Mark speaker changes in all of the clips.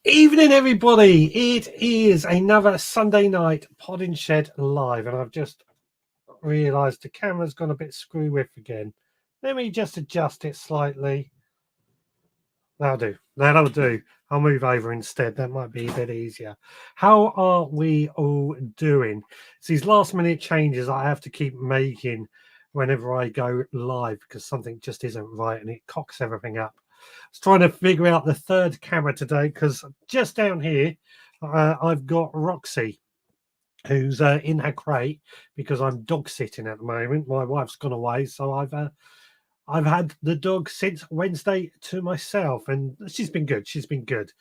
Speaker 1: Evening, everybody. It is another Sunday night Pod and Shed live, and I've just realised the camera's gone a bit screw with again. Let me just adjust it slightly. That'll do. That'll do. I'll move over instead. That might be a bit easier. How are we all doing? It's these last minute changes I have to keep making whenever I go live because something just isn't right and it cocks everything up. I was trying to figure out the third camera today because just down here I've got Roxy, who's in her crate because I'm dog sitting at the moment. My wife's gone away, so I've had the dog since Wednesday to myself, and she's been good. She's been good.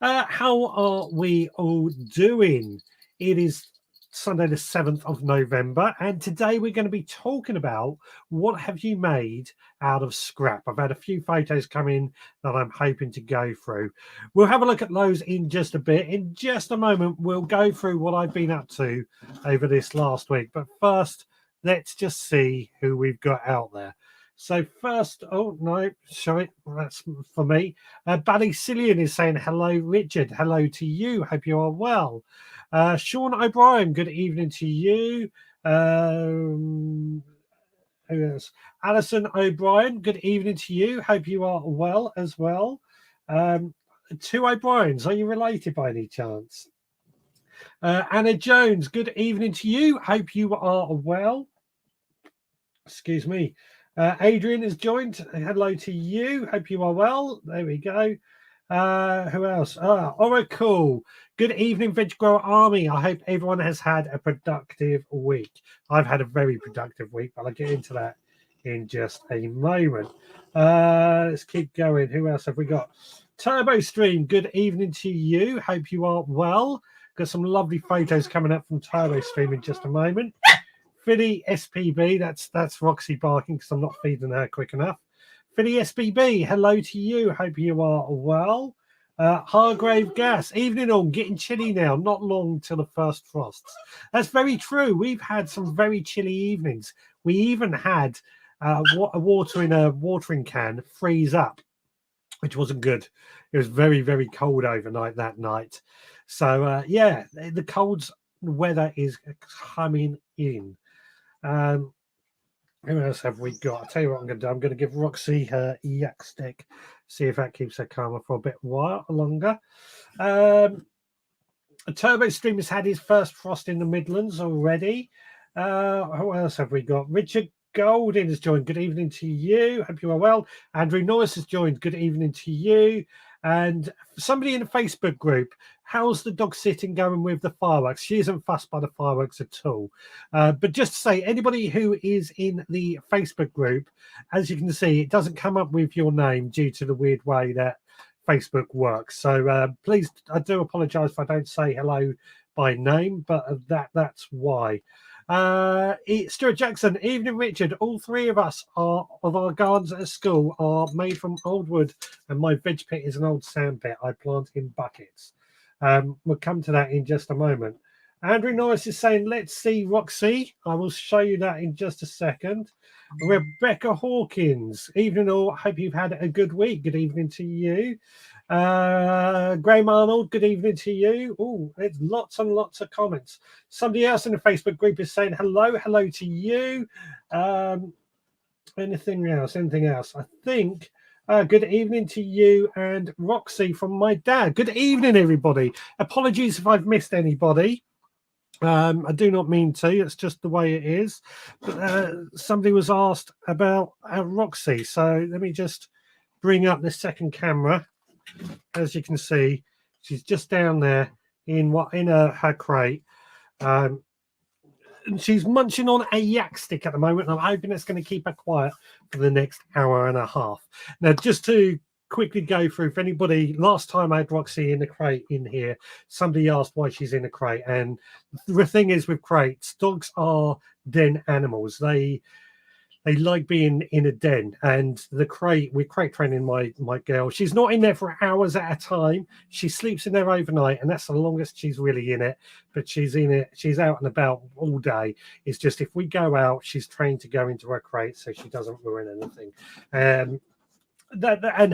Speaker 1: How are we all doing? It is Sunday the 7th of November, and today we're going to be talking about what have you made out of scrap. I've had a few photos come in that I'm hoping to go through. We'll have a look at those in just a bit. In just a moment, we'll go through what I've been up to over this last week. But first, let's just see who we've got out there. So first, oh no, sorry, that's for me. Buddy Cillian is saying hello, Richard. Hello to you. Hope you are well. Sean O'Brien, good evening to you. Who else? Alison O'Brien, good evening to you. Hope you are well as well. Two O'Briens, are you related by any chance? Anna Jones, good evening to you. Hope you are well. Excuse me. Adrian has joined. Hello to you. Hope you are well. There we go. Who else? Oracle. Good evening, Veg Grower Army. I hope everyone has had a productive week. I've had a very productive week, but I'll get into that in just a moment. Let's keep going. Who else have we got? Turbo Stream. Good evening to you. Hope you are well. Got some lovely photos coming up from Turbo Stream in just a moment. Philly SPB, that's Roxy barking because I'm not feeding her quick enough. Philly SPB, hello to you. Hope you are well. Hargrave Gas, evening all, getting chilly now. Not long till the first frosts. That's very true. We've had some very chilly evenings. We even had water in a watering can freeze up, which wasn't good. It was very, very cold overnight that night. So, yeah, the cold weather is coming in. Who else have we got? I'll tell you what I'm going to do. I'm going to give Roxy her yak stick, see if that keeps her calmer for a bit while longer. Turbo Stream has had his first frost in the Midlands already. Who else have we got? Richard Golding has joined. Good evening to you. Hope you are well. Andrew Norris has joined. Good evening to you. And somebody in the Facebook group, how's the dog sitting going with the fireworks? She isn't fussed by the fireworks at all. But just to say, anybody who is in the Facebook group, as you can see, it doesn't come up with your name due to the weird way that Facebook works. So please, I do apologise if I don't say hello by name, but that's why. Stuart Jackson, evening Richard. All three of us of our gardens at school are made from old wood, and my veg pit is an old sand pit I plant in buckets. We'll come to that in just a moment. Andrew Norris is saying, let's see Roxy. I will show you that in just a second. Rebecca Hawkins, evening all. Hope you've had a good week. Good evening to you. Graham Arnold, good evening to you. Oh, it's lots and lots of comments. Somebody else in the Facebook group is saying hello to you. Anything else? I think good evening to you and Roxy from my dad. Good evening, everybody. Apologies if I've missed anybody. I do not mean to. It's just the way it is. But somebody was asked about Roxy, so let me just bring up the second camera. As you can see, she's just down there in her crate. And she's munching on a yak stick at the moment. And I'm hoping it's going to keep her quiet for the next hour and a half. Now, just to quickly go through, if anybody, last time I had Roxy in the crate in here, somebody asked why she's in a crate. And the thing is with crates, dogs are den animals. They like being in a den, and we're crate training my girl. She's not in there for hours at a time. She sleeps in there overnight, and that's the longest she's really in it. But she's in it. She's out and about all day. It's just if we go out, she's trained to go into her crate so she doesn't ruin anything, and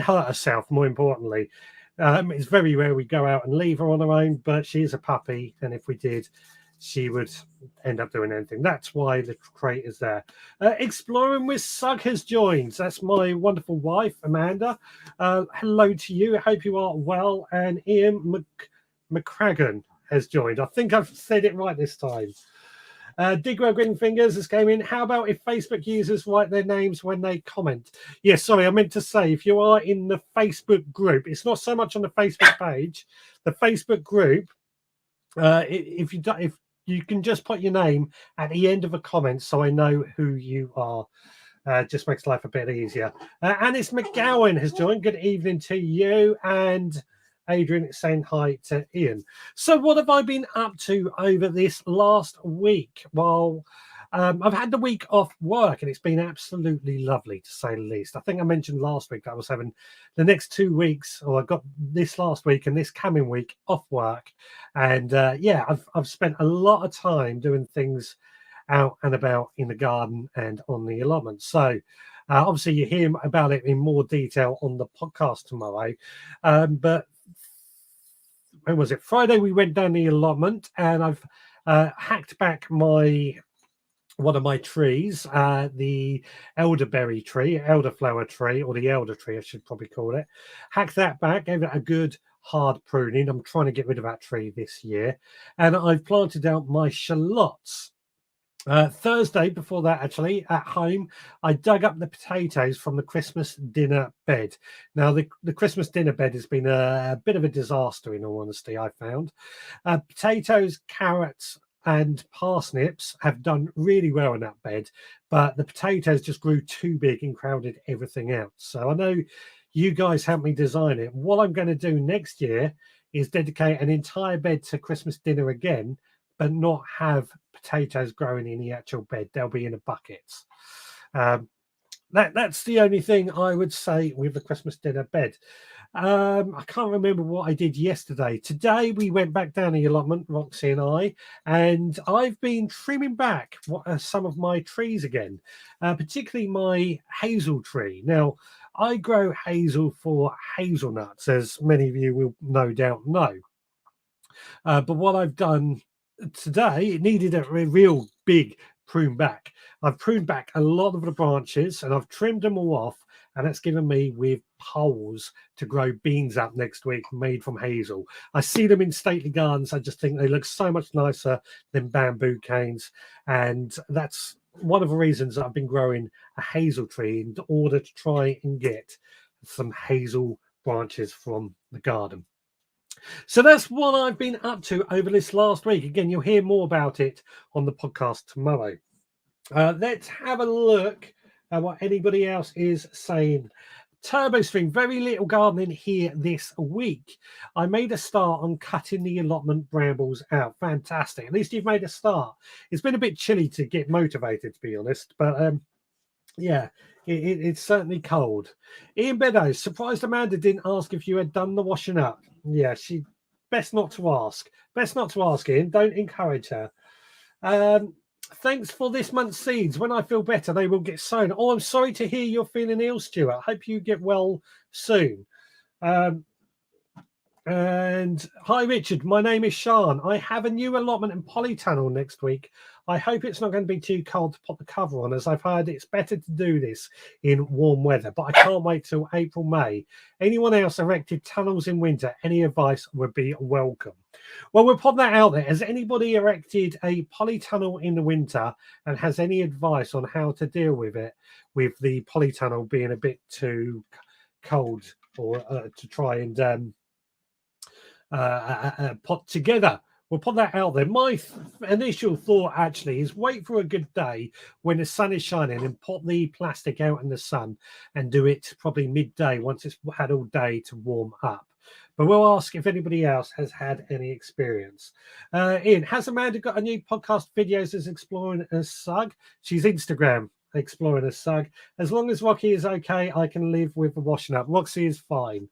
Speaker 1: hurt herself. More importantly, It's very rare we go out and leave her on her own, but she is a puppy, and if we did, she would end up doing anything. That's why the crate is there. Exploring with Sug has joined. That's my wonderful wife, Amanda. Hello to you. I hope you are well. And Ian McCragan has joined. I think I've said it right this time. Digwell Green Fingers has came in. How about if Facebook users write their names when they comment? Yes, sorry, I meant to say, if you are in the Facebook group, it's not so much on the Facebook page. The Facebook group, if you can just put your name at the end of a comment so I know who you are. Just makes life a bit easier. Anis McGowan has joined. Good evening to you. And Adrian saying hi to Ian. So what have I been up to over this last week? Well, I've had the week off work and it's been absolutely lovely, to say the least. I think I mentioned last week that I was having the next 2 weeks, or I got this last week and this coming week off work. And yeah, I've spent a lot of time doing things out and about in the garden and on the allotment. So obviously you hear about it in more detail on the podcast tomorrow. But when was it? Friday we went down the allotment and I've hacked back one of my trees, the elderberry tree, elderflower tree, or the elder tree, I should probably call it. Hacked that back, gave it a good hard pruning. I'm trying to get rid of that tree this year. And I've planted out my shallots. Thursday, before that, actually, at home, I dug up the potatoes from the Christmas dinner bed. Now, the Christmas dinner bed has been a bit of a disaster, in all honesty, I found. Potatoes, carrots, and parsnips have done really well in that bed, but the potatoes just grew too big and crowded everything out. So I know you guys helped me design it. What I'm going to do next year is dedicate an entire bed to Christmas dinner again, but not have potatoes growing in the actual bed. They'll be in a buckets. That's the only thing I would say with the Christmas dinner bed. I can't remember what I did yesterday. Today we went back down the allotment, Roxy and I've been trimming back some of my trees again, particularly my hazel tree. Now, I grow hazel for hazelnuts, as many of you will no doubt know. But what I've done today, it needed a real big prune back. I've pruned back a lot of the branches and I've trimmed them all off, and that's given me with poles to grow beans up next week made from hazel. I see them in stately gardens. I just think they look so much nicer than bamboo canes, and that's one of the reasons I've been growing a hazel tree in order to try and get some hazel branches from the garden. So that's what I've been up to over this last week. Again, you'll hear more about it on the podcast tomorrow. Let's have a look at what anybody else is saying. Turbo Stream, very little gardening here this week. I made a start on cutting the allotment brambles out. Fantastic. At least you've made a start. It's been a bit chilly to get motivated, to be honest, but yeah, it's certainly cold. Ian Beddoes, surprised Amanda didn't ask if you had done the washing up. Yeah, she best not to ask. Best not to ask, Ian. Don't encourage her. Thanks for this month's seeds. When I feel better, they will get sown. Oh, I'm sorry to hear you're feeling ill, Stuart. I hope you get well soon. And hi, Richard. My name is Sean. I have a new allotment and polytunnel next week. I hope it's not going to be too cold to put the cover on, as I've heard it's better to do this in warm weather. But I can't wait till April, May. Anyone else erected tunnels in winter? Any advice would be welcome. Well, we'll put that out there. Has anybody erected a polytunnel in the winter and has any advice on how to deal with it, with the polytunnel being a bit too cold, or to try and put together? We'll put that out there. My initial thought actually is wait for a good day when the sun is shining and put the plastic out in the sun and do it probably midday once it's had all day to warm up. But we'll ask if anybody else has had any experience. Ian, has Amanda got a new podcast videos as Exploring a Sug? She's Instagram Exploring a Sug. As long as Rocky is okay, I can live with the washing up. Roxy is fine.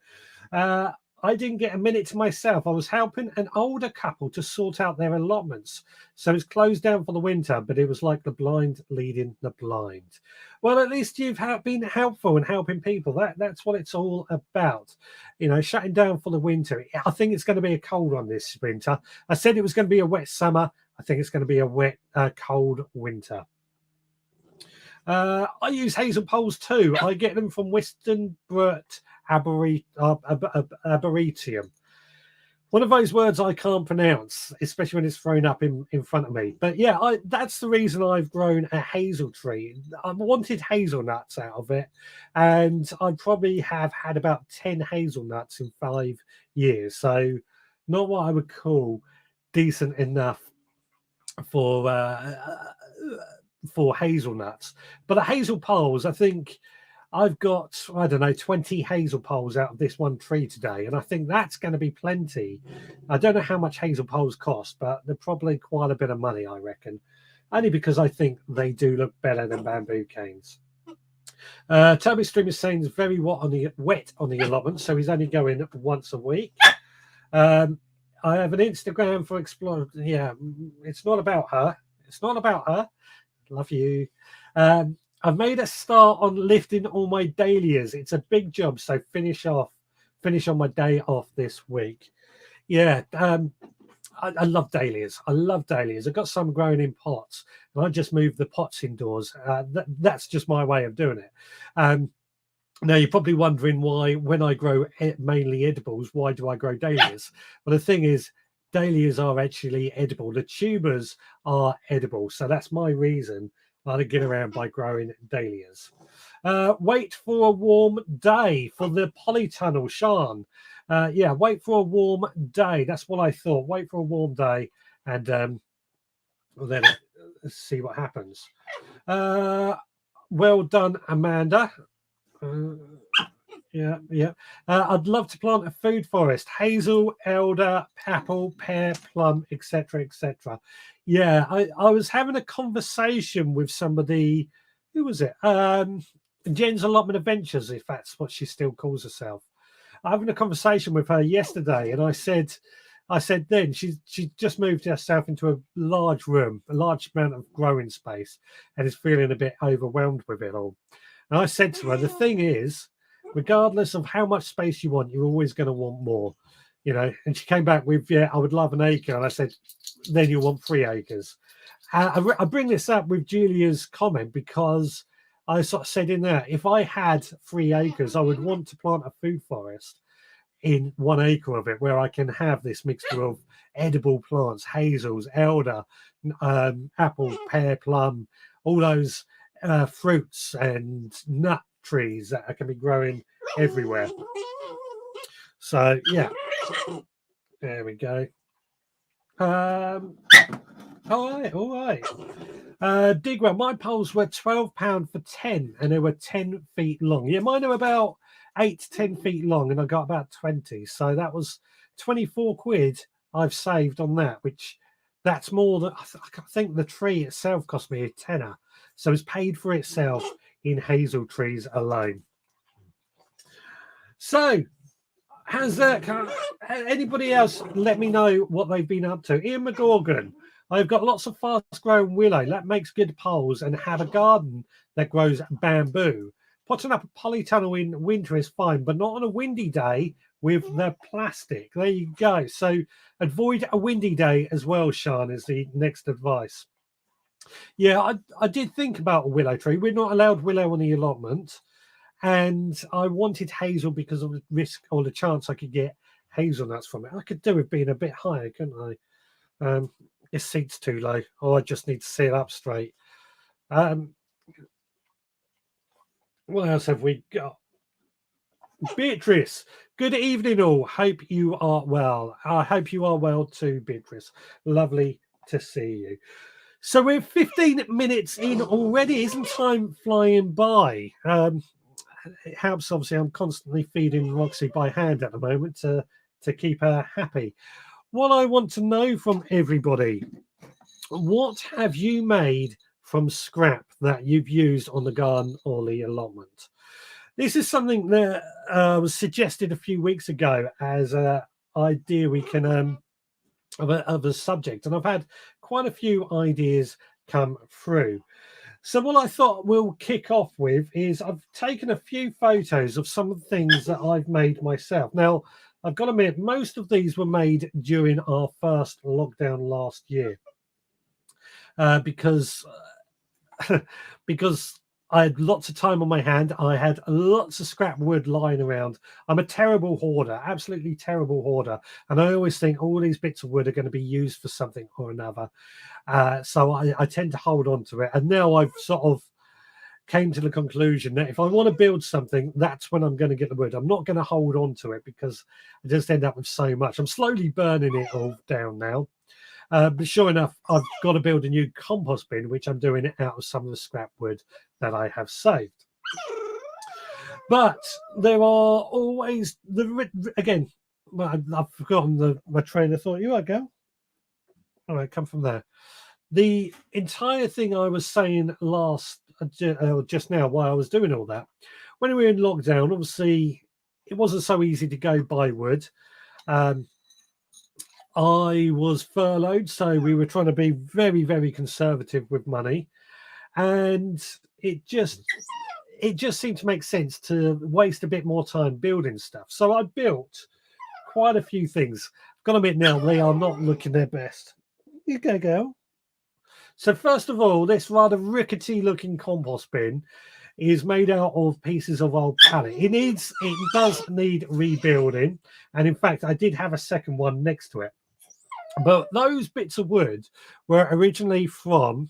Speaker 1: I didn't get a minute to myself. I was helping an older couple to sort out their allotments. So it's closed down for the winter, but it was like the blind leading the blind. Well, at least you've been helpful and helping people. That's what it's all about. You know, shutting down for the winter. I think it's going to be a cold one this winter. I said it was going to be a wet summer. I think it's going to be a wet, cold winter. I use hazel poles too. I get them from Western Brut Arboretum. One of those words I can't pronounce, especially when it's thrown up in front of me. But yeah, that's the reason I've grown a hazel tree. I wanted hazelnuts out of it, and I probably have had about 10 hazelnuts in 5 years. So not what I would call decent enough for hazelnuts. But the hazel poles, I think I've got, I don't know, 20 hazel poles out of this one tree today. And I think that's going to be plenty. I don't know how much hazel poles cost, but they're probably quite a bit of money, I reckon. Only because I think they do look better than bamboo canes. Toby Stream is saying it's very wet on the allotment, so he's only going once a week. I have an Instagram for Explore. Yeah, it's not about her. It's not about her. Love you. I've made a start on lifting all my dahlias. It's a big job, so finish on my day off this week. Yeah, I love dahlias. I love dahlias. I've got some growing in pots, and I just moved the pots indoors. That's just my way of doing it. Now, you're probably wondering why, when I grow mainly edibles, why do I grow dahlias? Well, the thing is, dahlias are actually edible. The tubers are edible. So that's my reason why I get around by growing dahlias. Wait for a warm day for the polytunnel, Sean. Yeah, wait for a warm day. That's what I thought. Wait for a warm day, and then let's see what happens. Well done, Amanda. Yeah. I'd love to plant a food forest: hazel, elder, apple, pear, plum, etc., etc. Yeah, I was having a conversation with somebody. Who was it? Jen's Allotment Adventures, if that's what she still calls herself. I'm having a conversation with her yesterday, and I said then she just moved herself into a large room, a large amount of growing space, and is feeling a bit overwhelmed with it all. And I said to her, the thing is, regardless of how much space you want, you're always going to want more, you know. And she came back with, yeah, I would love an acre. And I said, then you want 3 acres. I bring this up with Julia's comment because I sort of said in there, if I had 3 acres, I would want to plant a food forest in 1 acre of it, where I can have this mixture of edible plants, hazels, elder, apple, pear, plum, all those fruits and nut trees that can be growing everywhere. So yeah, there we go. All right. Digwell, my poles were £12 for 10, and they were 10 feet long. Yeah, mine are about 8 to 10 feet long, and I got about 20. So that was 24 quid I've saved on that, which that's more than I think the tree itself cost me a tenner. So it's paid for itself in hazel trees alone. So has anybody else let me know what they've been up to? Ian McGorgan, I've got lots of fast-growing willow. That makes good poles, and have a garden that grows bamboo. Potting up a polytunnel in winter is fine, but not on a windy day with the plastic. There you go. So avoid a windy day as well, Sean, is the next advice. Yeah, I did think about a willow tree. We're not allowed willow on the allotment, and I wanted hazel because of the risk or the chance I could get hazelnuts from it. I could do with being a bit higher, couldn't I? This seat's too low. Oh, I just need to sit up straight. What else have we got? Beatrice, good evening all. Hope you are well. I hope you are well too, Beatrice. Lovely to see you. So we're 15 minutes in already. Isn't time flying by? It helps, obviously. I'm constantly feeding Roxy by hand at the moment to keep her happy. What I want to know from everybody, what have you made from scrap that you've used on the garden or the allotment? This is something that was suggested a few weeks ago as an idea we can of a subject, and I've had quite a few ideas come through. So what I thought we'll kick off with is I've taken a few photos of some of the things that I've made myself. Now, I've got to admit, most of these were made during our first lockdown last year because because I had lots of time on my hand. I had lots of scrap wood lying around. I'm a terrible hoarder, absolutely terrible hoarder. And I always think all these bits of wood are going to be used for something or another. So I tend to hold on to it. And now I've sort of came to the conclusion that if I want to build something, that's when I'm going to get the wood. I'm not going to hold on to it because I just end up with so much. I'm slowly burning it all down now. But sure enough, I've got to build a new compost bin, which I'm doing out of some of the scrap wood that I have saved. But there are always again. Well, I've forgotten my train of thought. You are, go. All right, come from there. The entire thing I was saying just now, while I was doing all that, when we were in lockdown, obviously it wasn't so easy to go buy wood. I was furloughed, so we were trying to be very, very conservative with money, and it just seemed to make sense to waste a bit more time building stuff. So I built quite a few things. I've got to admit now, they are not looking their best. You go, girl. So first of all, this rather rickety-looking compost bin is made out of pieces of old pallet. It does need rebuilding, and in fact, I did have a second one next to it. But those bits of wood were originally from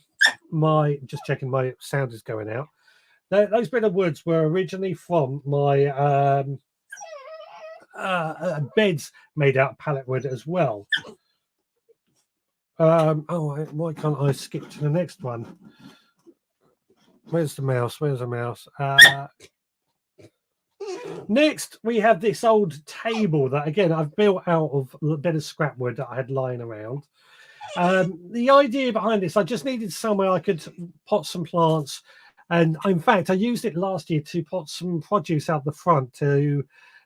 Speaker 1: just checking my sound is going out. Those bits of woods were originally from my beds made out of pallet wood as well. Why can't I skip to the next one? Where's the mouse? Next, we have this old table that, again, I've built out of a bit of scrap wood that I had lying around. The idea behind this, I just needed somewhere I could pot some plants. And in fact, I used it last year to pot some produce out the front to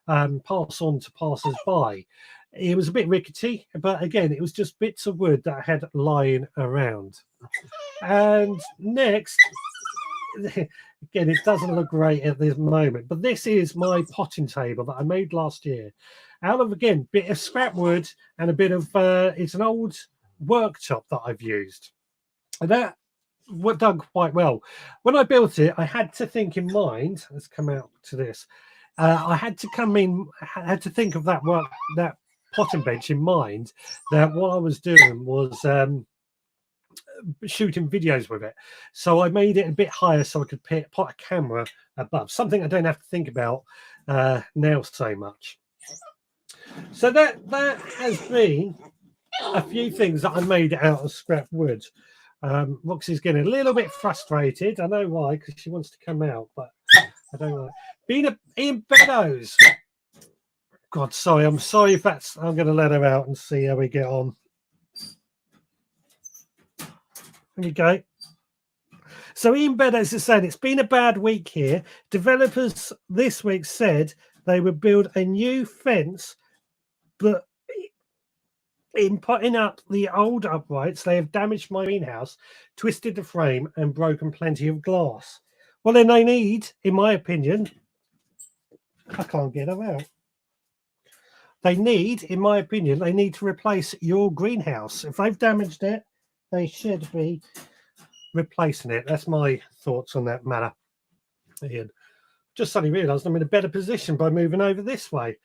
Speaker 1: pass on to passers-by. It was a bit rickety, but again, it was just bits of wood that I had lying around. And next, again, it doesn't look great at this moment, but this is my potting table that I made last year out of, again, bit of scrap wood and a bit of it's an old worktop that I've used, and that done quite well. When I built it, I had to think in mind. Let's come out to this. I had to think of that potting bench in mind. That what I was doing was shooting videos with it, so I made it a bit higher so I could put a camera above, something I don't have to think about now so much. So that has been a few things that I made out of scrap wood. Roxy's getting a little bit frustrated. I know why, because she wants to come out, but I don't know. Ian Beddoes. God, sorry. I'm sorry if that's. I'm going to let her out and see how we get on. There we go. So Ian Beddoes is saying it's been a bad week here. Developers this week said they would build a new fence, but in putting up the old uprights, they have damaged my greenhouse, twisted the frame, and broken plenty of glass. Well, then they need, in my opinion, I can't get them out. They need, in my opinion, they need to replace your greenhouse. If they've damaged it, they should be replacing it. That's my thoughts on that matter. Ian, just suddenly realised I'm in a better position by moving over this way.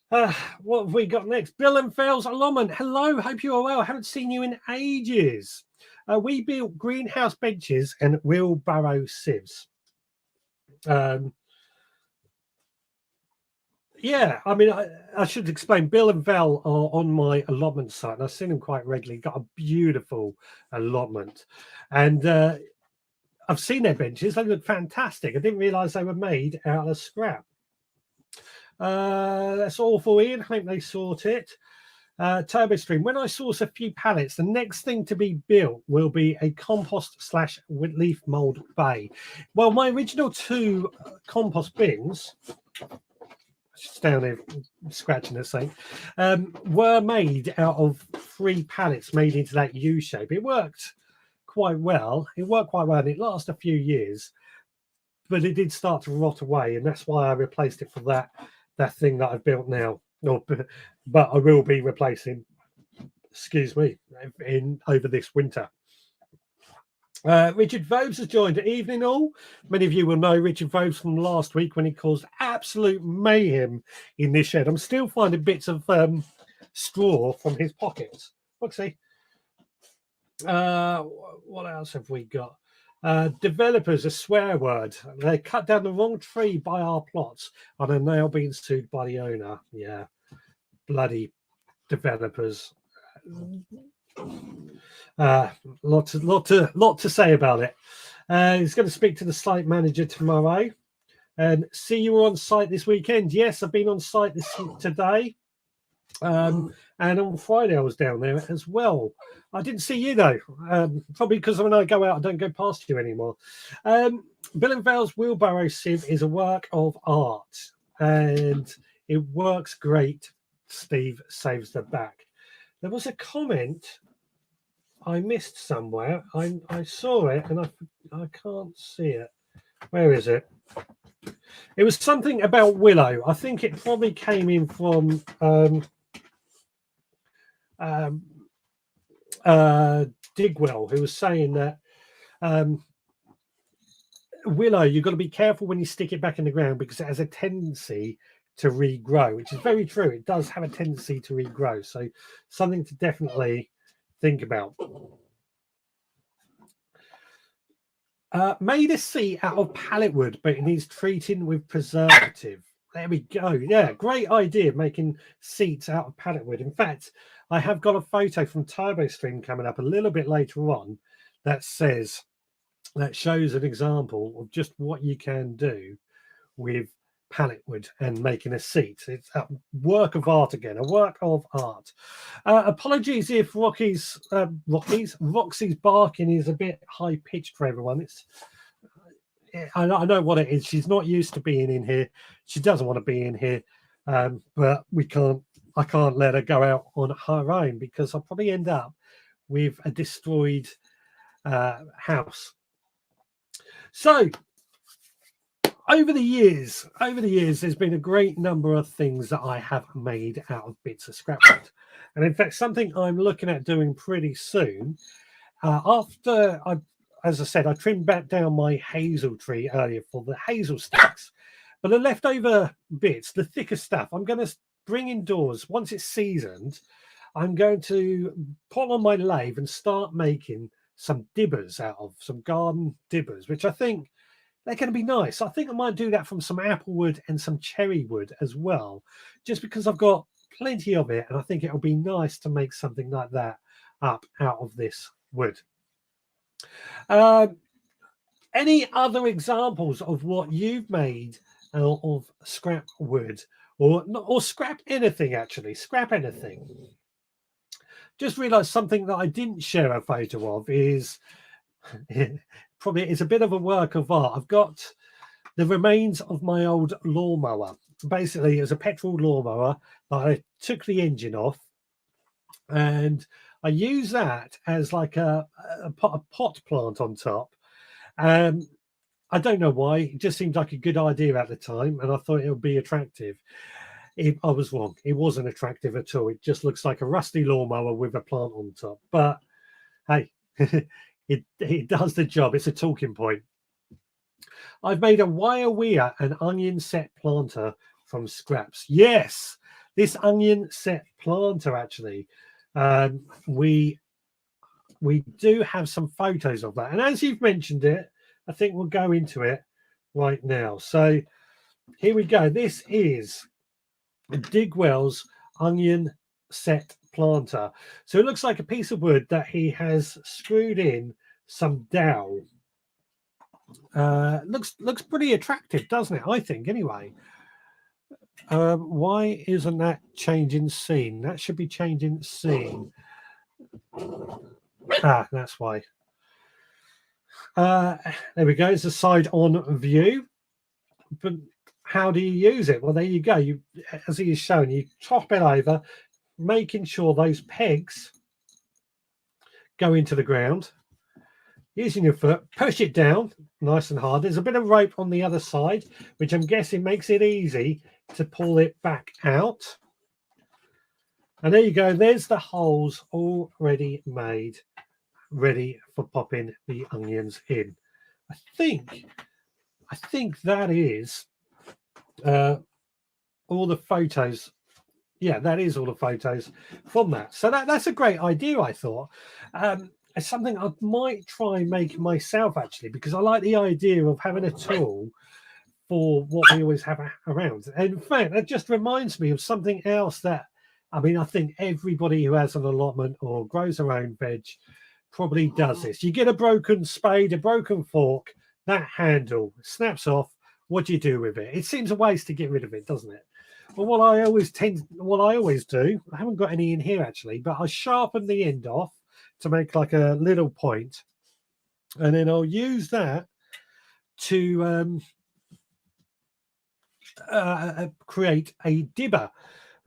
Speaker 1: What have we got next? Bill and Phil's allotment. Hello, hope you are well. I haven't seen you in ages. We built greenhouse benches and wheelbarrow sieves. Yeah, I mean, I should explain. Bill and Val are on my allotment site, and I've seen them quite regularly. Got a beautiful allotment, and I've seen their benches. They look fantastic. I didn't realise they were made out of scrap. That's awful, Ian. I hope they sort it. Turbo Stream, when I source a few pallets, the next thing to be built will be a compost / leaf mold bay. Well, my original 2 compost bins, just down here scratching the sink, were made out of 3 pallets made into that U shape. It worked quite well. It worked quite well, and it lasted a few years, but it did start to rot away, and that's why I replaced it for that thing that I've built now. But I will be replacing, excuse me, over this winter. Richard Vobes has joined. Evening all. Many of you will know Richard Vobes from last week when he caused absolute mayhem in this shed. I'm still finding bits of straw from his pockets. Let's see. What else have we got? Developers, a swear word. They cut down the wrong tree by our plots and are now being sued by the owner. Yeah, bloody developers. Lot to say about it. He's going to speak to the site manager tomorrow. And see you on site this weekend. Yes, I've been on site today. And on Friday I was down there as well. I didn't see you though, probably because when I go out I don't go past you anymore. Bill and Vale's wheelbarrow sieve is a work of art and it works great. Steve saves the back. There was a comment I missed somewhere. I saw it and I can't see it. Where is it? It was something about Willow. I think it probably came in from Digwell, who was saying that Willow, you've got to be careful when you stick it back in the ground because it has a tendency to regrow, which is very true. It does have a tendency to regrow. So something to definitely think about. Made a seat out of pallet wood, but it needs treating with preservative. There we go. Yeah, great idea, making seats out of pallet wood. In fact, I have got a photo from Turbo Stream coming up a little bit later on that shows an example of just what you can do with pallet wood and making a seat. It's a work of art again, a work of art. Apologies if Roxy's barking is a bit high pitched for everyone. I know what it is. She's not used to being in here. She doesn't want to be in here, but I can't let her go out on her own because I'll probably end up with a destroyed house. So over the years, there's been a great number of things that I have made out of bits of scrap wood. And in fact, something I'm looking at doing pretty soon, as I said, I trimmed back down my hazel tree earlier for the hazel sticks. But the leftover bits, the thicker stuff, I'm going to bring indoors. Once it's seasoned, I'm going to put on my lathe and start making some dibbers out of some garden dibbers, which I think they're going to be nice. I think I might do that from some apple wood and some cherry wood as well, just because I've got plenty of it. And I think it'll be nice to make something like that up out of this wood. Any other examples of what you've made out of scrap wood or scrap anything, actually? Scrap anything. Just realized something that I didn't share a photo of is probably it's a bit of a work of art. I've got the remains of my old lawnmower. Basically, it was a petrol lawnmower that I took the engine off and I use that as like a pot plant on top. I don't know why. It just seemed like a good idea at the time, and I thought it would be attractive. I was wrong. It wasn't attractive at all. It just looks like a rusty lawnmower with a plant on top. But hey, it does the job. It's a talking point. I've made a wire weir and onion set planter from scraps. Yes, this onion set planter actually. We do have some photos of that, and as you've mentioned it, I think we'll go into it right now. So here we go. This is Digwell's onion set planter. So it looks like a piece of wood that he has screwed in some dowel. Looks pretty attractive, doesn't it? I think, anyway. Why isn't that changing scene? That should be changing scene. That's why. There we go. It's a side-on view. But how do you use it? Well, there you go. You, as he is showing, you top it over, making sure those pegs go into the ground. Using your foot, push it down nice and hard. There's a bit of rope on the other side, which I'm guessing makes it easy to pull it back out. And there you go. There's the holes already made, ready for popping the onions in. I think that is all the photos. Yeah, that is all the photos from that. So that's a great idea, I thought. It's something I might try and make myself, actually, because I like the idea of having a tool for what we always have around. And in fact, that just reminds me of something else that, I mean, I think everybody who has an allotment or grows their own veg probably does this. You get a broken spade, a broken fork, that handle snaps off. What do you do with it? It seems a waste to get rid of it, doesn't it? Well, what I always do, I haven't got any in here actually, but I sharpen the end off to make like a little point, and then I'll use that to create a dibber,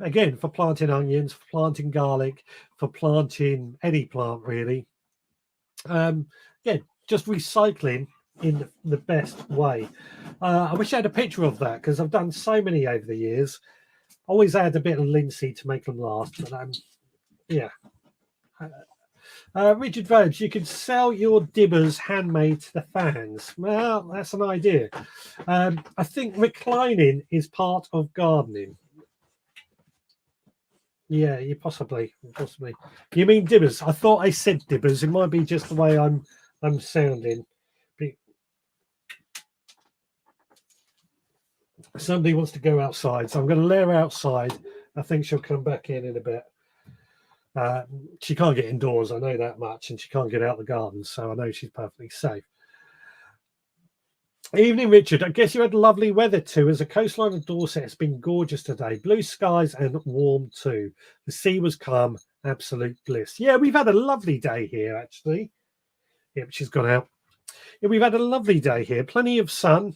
Speaker 1: again, for planting onions, for planting garlic, for planting any plant really. Yeah, just recycling in the best way. I wish I had a picture of that because I've done so many over the years. Always add a bit of linseed to make them last, but yeah. Richard Vobes, you can sell your dibbers handmade to the fans. Well, that's an idea. I think reclining is part of gardening. Yeah, you possibly. You mean dibbers? I thought I said dibbers. It might be just the way I'm sounding. Somebody wants to go outside, so I'm going to let her outside. I think she'll come back in a bit. She can't get indoors, I know that much, and she can't get out the garden, so I know she's perfectly safe. Evening, Richard. I guess you had lovely weather too, as the coastline of Dorset has been gorgeous today. Blue skies and warm too. The sea was calm, absolute bliss. Yeah, we've had a lovely day here, actually. Yep, she's gone out. Yeah, we've had a lovely day here. Plenty of sun.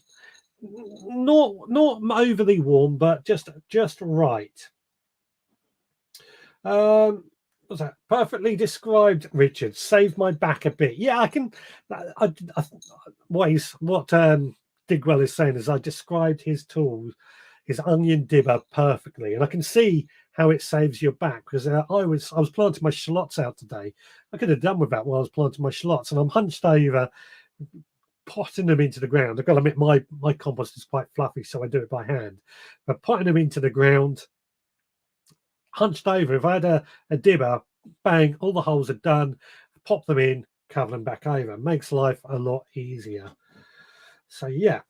Speaker 1: Not overly warm, but just right. What's that? Perfectly described, Richard. Saved my back a bit. Yeah, I can. What Digwell is saying is I described his tool, his onion dibber, perfectly, and I can see how it saves your back because I was planting my shallots out today. I could have done with that while I was planting my shallots, and I'm hunched over, potting them into the ground. I've got to admit my compost is quite fluffy, so I do it by hand. But potting them into the ground, hunched over. If I had a dibber, bang, all the holes are done. Pop them in, cover them back over. Makes life a lot easier. So yeah.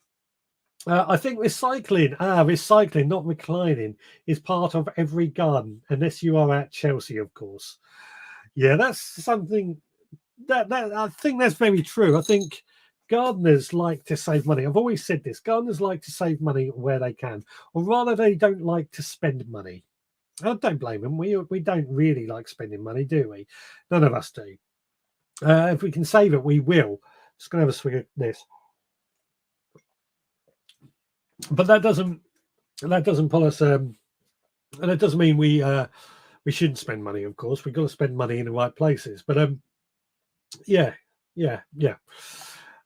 Speaker 1: I think recycling, not reclining, is part of every garden, unless you are at Chelsea, of course. Yeah, that's something that I think that's very true. I think gardeners like to save money. I've always said this. Gardeners like to save money where they can, or rather, they don't like to spend money. I don't blame them. We don't really like spending money, do we? None of us do. If we can save it, we will. Just gonna have a swig of this. But that doesn't pull us. And it doesn't mean we shouldn't spend money. Of course, we've got to spend money in the right places. But yeah.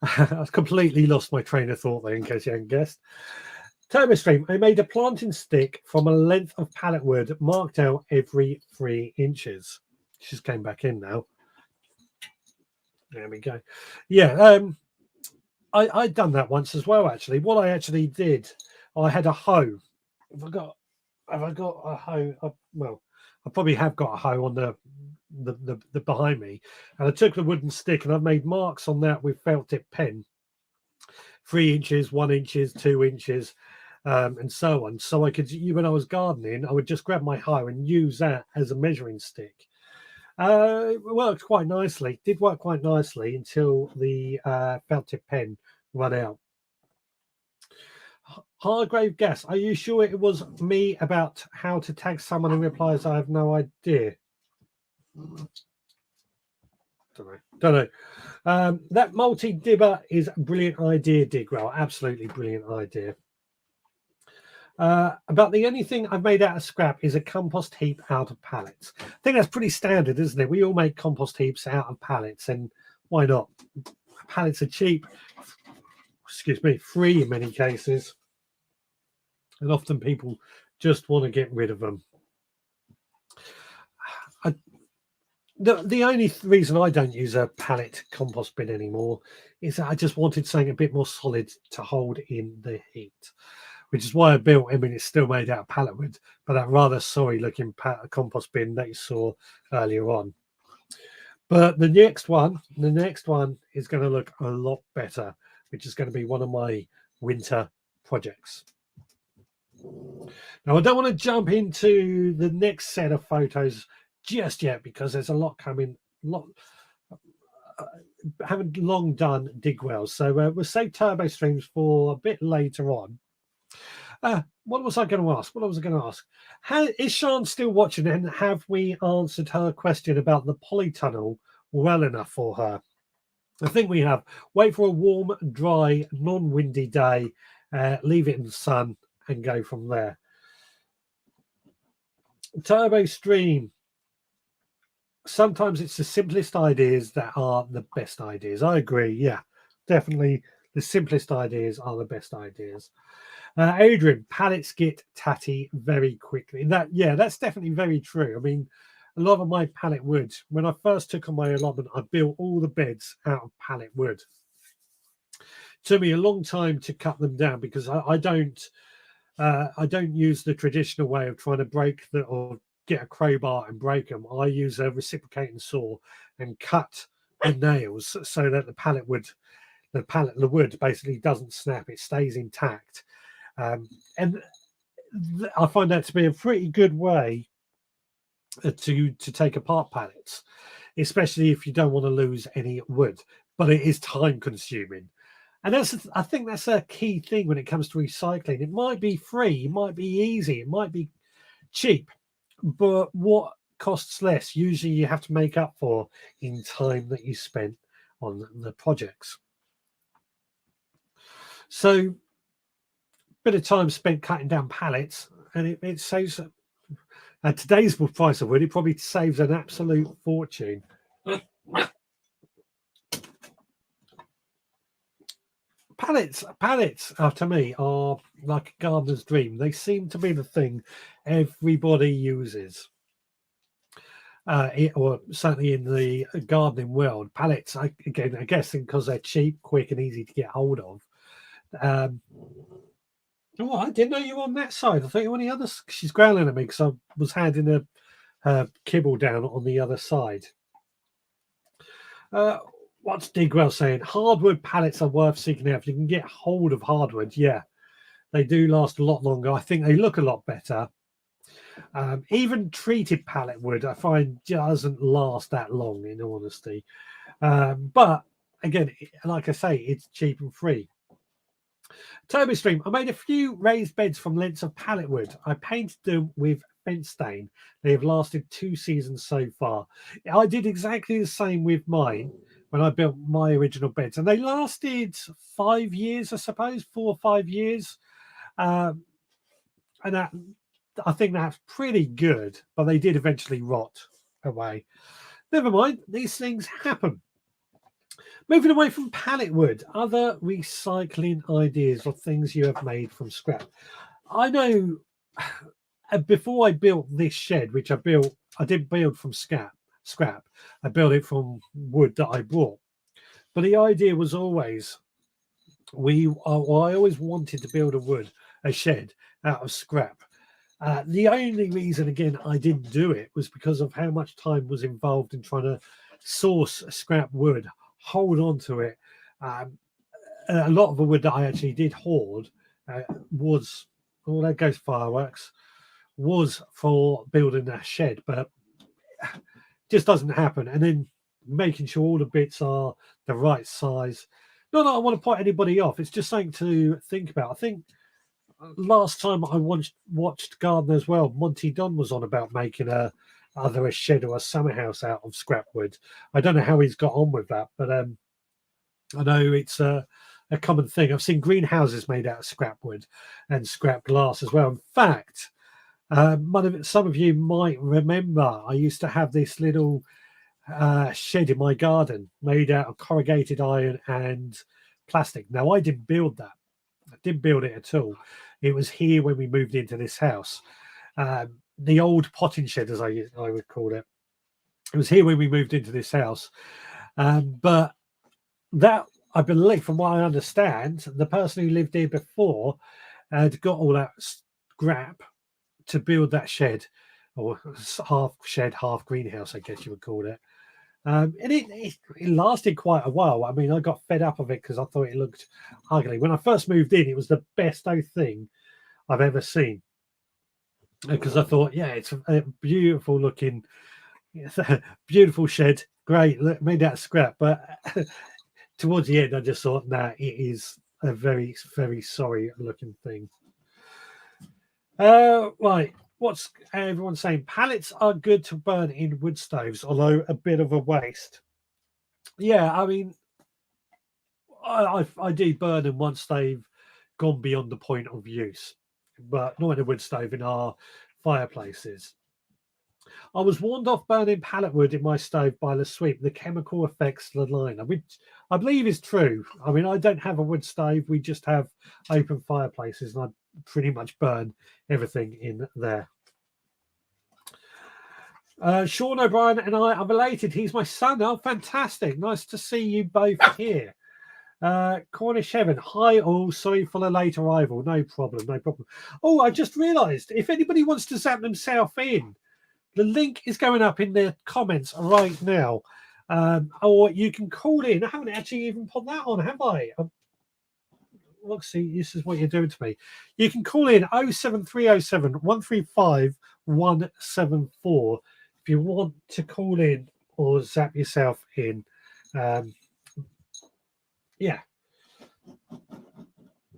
Speaker 1: I've completely lost my train of thought there, in case you hadn't guessed. TurboStream, I made a planting stick from a length of pallet wood marked out every 3 inches. She just came back in now. There we go. Yeah, I'd done that once as well, actually. What I actually did, I had a hoe. Have I got a hoe? Well, I probably have got a hoe on the behind me. And I took the wooden stick and I made marks on that with felt tip pen. 3 inches, 1 inches, 2 inches. And so on. So I could, when I was gardening, I would just grab my hoe and use that as a measuring stick. It worked quite nicely. Did work quite nicely until the felt tip pen run out. Hargrave Gas, are you sure it was me about how to tag someone and replies? I have no idea. Don't know. That multi-dibber is a brilliant idea, Digwell. Absolutely brilliant idea. About the only thing I've made out of scrap is a compost heap out of pallets. I think that's pretty standard, isn't it? We all make compost heaps out of pallets, and why not? Pallets are cheap, excuse me, free in many cases, and often people just want to get rid of them. The only reason I don't use a pallet compost bin anymore is that I just wanted something a bit more solid to hold in the heat, which is why I built, I mean, it's still made out of pallet wood, but that rather sorry looking compost bin that you saw earlier on. But the next one is going to look a lot better, which is going to be one of my winter projects. Now, I don't want to jump into the next set of photos just yet because there's a lot coming. Haven't long done dig wells, so we'll save turbo streams for a bit later on. What was I going to ask? Is Sean still watching, and have we answered her question about the polytunnel well enough for her? I think we have. Wait for a warm, dry, non-windy day, leave it in the sun, and go from there. Turbo stream. Sometimes it's the simplest ideas that are the best ideas. I agree. Yeah, definitely. The simplest ideas are the best ideas. Adrian, pallets get tatty very quickly. That's definitely very true. I mean, a lot of my pallet wood, when I first took on my allotment, I built all the beds out of pallet wood. It took me a long time to cut them down because I don't use the traditional way of trying to break or get a crowbar and break them. I use a reciprocating saw and cut the nails so that the wood basically doesn't snap. It stays intact. And I find that to be a pretty good way to take apart pallets, especially if you don't want to lose any wood. But it is time consuming. And I think that's a key thing when it comes to recycling. It might be free, it might be easy, it might be cheap, but what costs less, usually you have to make up for in time that you spent on the projects. So, bit of time spent cutting down pallets, and it saves. At today's price of wood, it probably saves an absolute fortune. Pallets to me are like a gardener's dream. They seem to be the thing everybody uses. Or certainly in the gardening world, pallets, I guess because they're cheap, quick, and easy to get hold of. Oh, I didn't know you were on that side. I thought you were on the other. She's growling at me because I was handing her kibble down on the other side. What's Digwell saying? Hardwood pallets are worth seeking out. If you can get hold of hardwood, yeah, they do last a lot longer. I think they look a lot better. Even treated pallet wood, I find, doesn't last that long, in honesty. But again, like I say, it's cheap and free. Turbo Stream, I made a few raised beds from lengths of pallet wood. I painted them with fence stain. They have lasted 2 seasons so far. I did exactly the same with mine when I built my original beds, and they lasted 5 years, I suppose, 4 or 5 years. And that, I think that's pretty good, but they did eventually rot away. Never mind, these things happen. Moving away from pallet wood, other recycling ideas or things you have made from scrap. I know before I built this shed, which I didn't build from scrap. I built it from wood that I bought. But the idea was always, I always wanted to build a shed out of scrap. The only reason, again, I didn't do it was because of how much time was involved in trying to source scrap wood, hold on to it. A lot of the wood that I actually did hoard was, there goes fireworks, was for building a shed, but just doesn't happen. And then making sure all the bits are the right size. Not that I want to point anybody off, it's just something to think about. I think last time I watched Garden as well, Monty Don was on about making either a shed or a summer house out of scrap wood. I don't know how he's got on with that, but I know it's a common thing. I've seen greenhouses made out of scrap wood and scrap glass as well. In fact, some of you might remember I used to have this little shed in my garden made out of corrugated iron and plastic. Now, I didn't build that. I didn't build it at all. It was here when we moved into this house. The old potting shed, as I would call it. It was here when we moved into this house. But that, I believe, from what I understand, the person who lived here before had got all that scrap to build that shed, or half shed, half greenhouse, I guess you would call it. And it lasted quite a while. I mean, I got fed up of it because I thought it looked ugly. When I first moved in, it was the best thing I've ever seen. Because I thought, yeah, it's a beautiful looking, beautiful shed, great, made out of scrap. But towards the end, I just thought, nah, it is a very, very sorry looking thing. Right. What's everyone saying? Pallets are good to burn in wood stoves, although a bit of a waste. Yeah, I mean, I do burn them once they've gone beyond the point of use, but not in a wood stove in our fireplaces. I was warned off burning pallet wood in my stove by the sweep. The chemical affects the liner, which I believe is true. I mean, I don't have a wood stove. We just have open fireplaces, and I pretty much burn everything in there. Sean O'Brien and I are related. He's my son. Oh, fantastic. Nice to see you both here. Cornish Heaven. Hi, all. Sorry for the late arrival. No problem. No problem. Oh, I just realised if anybody wants to zap themselves in, the link is going up in the comments right now. Or you can call in. I haven't actually even put that on, have I? Look, see, this is what you're doing to me. You can call in 07307 135 174 if you want to call in or zap yourself in. Yeah.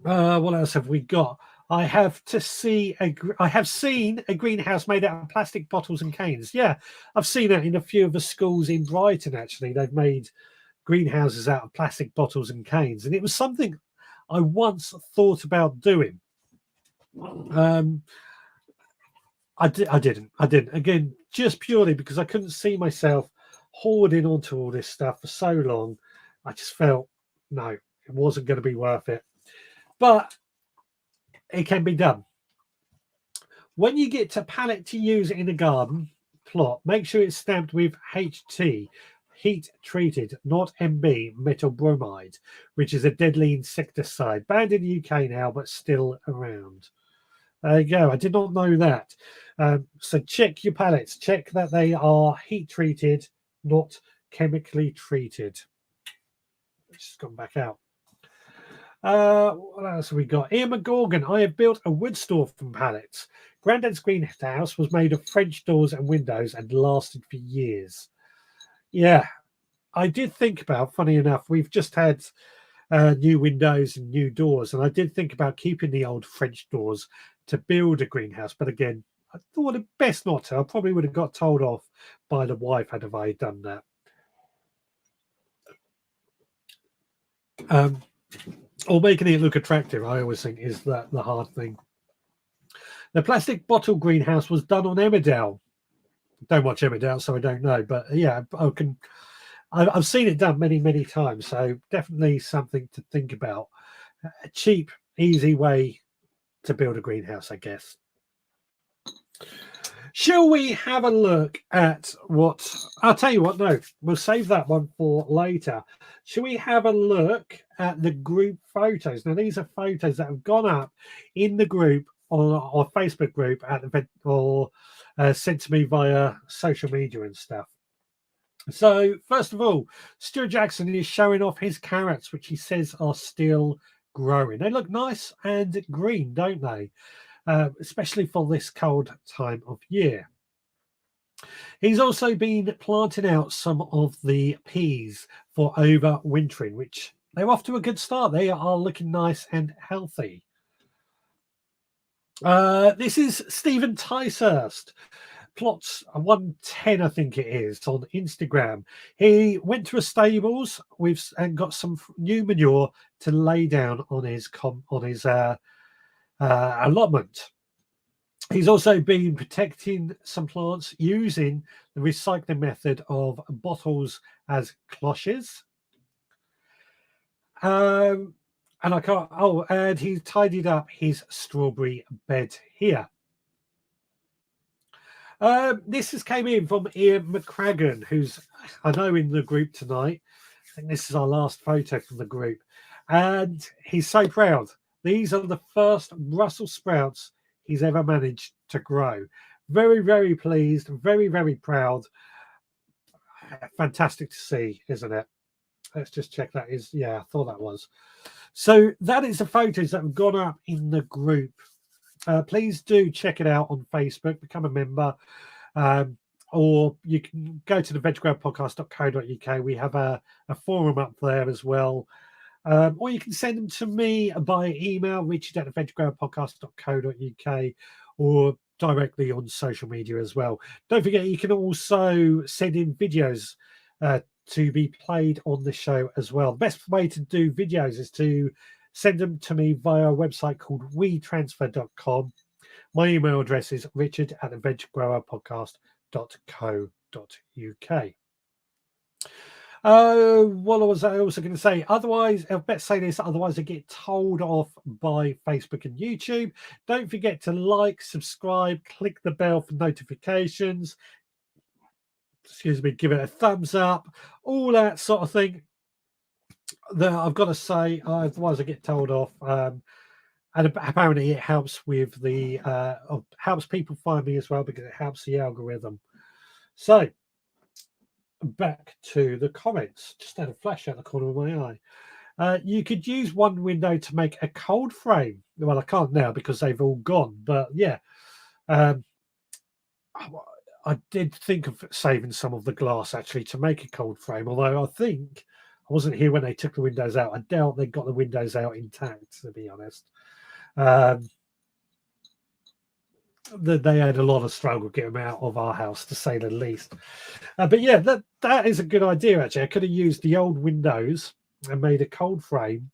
Speaker 1: What else have we got? I have seen a greenhouse made out of plastic bottles and canes. Yeah, I've seen that in a few of the schools in Brighton, actually. They've made greenhouses out of plastic bottles and canes. And it was something I once thought about doing. I didn't. Again, just purely because I couldn't see myself hoarding onto all this stuff for so long. I just felt, no, it wasn't going to be worth it. But it can be done. When you get to pallet to use in a garden plot, make sure it's stamped with HT, heat treated, not MB, metal bromide, which is a deadly insecticide. Banned in the UK now, but still around. There you go. I did not know that. So check your pallets. Check that they are heat treated, not chemically treated. It's just gone back out. What else have we got? Ian McGorgan. I have built a wood store from pallets. Grandad's greenhouse was made of French doors and windows and lasted for years. Yeah, I did think about, funny enough, we've just had new windows and new doors, and I did think about keeping the old French doors to build a greenhouse. But again, I thought it best not to. I probably would have got told off by the wife had I done that. Or making it look attractive, I always think, is the hard thing. The plastic bottle greenhouse was done on Emmerdale. Don't watch Emmerdale, so I don't know. But yeah, I've seen it done many, many times. So definitely something to think about. A cheap, easy way to build a greenhouse, I guess. Shall we have a look at what... I'll tell you what, no, we'll save that one for later. Shall we have a look at the group photos? Now, these are photos that have gone up in the group on our Facebook group at the event, or sent to me via social media and stuff. So, first of all, Stuart Jackson is showing off his carrots, which he says are still growing. They look nice and green, don't they? Especially for this cold time of year. He's also been planting out some of the peas for overwintering, which they're off to a good start. They are looking nice and healthy. This is Stephen Ticehurst. Plots 110, I think it is, on Instagram. He went to a stables and got some new manure to lay down on his allotment. He's also been protecting some plants using the recycling method of bottles as cloches. And I can't. Oh, and he tidied up his strawberry bed here. This has came in from Ian McCragan, who's I know in the group tonight. I think this is our last photo from the group, and he's so proud. These are the first Brussels sprouts he's ever managed to grow. Very, very pleased. Very, very proud. Fantastic to see, isn't it? Let's just check that is. Yeah, I thought that was. So that is the photos that have gone up in the group. Please do check it out on Facebook, become a member, or you can go to the veggrowpodcast.co.uk. We have a forum up there as well. Or you can send them to me by email, richard@veggrowpodcast.co.uk, or directly on social media as well. Don't forget, you can also send in videos to be played on the show as well. The best way to do videos is to send them to me via a website called wetransfer.com. My email address is richard@veggrowerpodcast.co.uk. What was I also going to say? Otherwise, I better say this, otherwise I get told off by Facebook and YouTube. Don't forget to like, subscribe, click the bell for notifications. Excuse me, give it a thumbs up, all that sort of thing. That I've got to say, otherwise I get told off. And apparently it helps with the helps people find me as well, because it helps the algorithm. So back to the comments. Just had a flash out the corner of my eye. You could use one window to make a cold frame. Well, I can't now because they've all gone, but yeah. I did think of saving some of the glass actually to make a cold frame, although I think I wasn't here when they took the windows out. I doubt they got the windows out intact, to be honest. They had a lot of struggle getting them out of our house, to say the least. But yeah, that is a good idea, actually. I could have used the old windows and made a cold frame.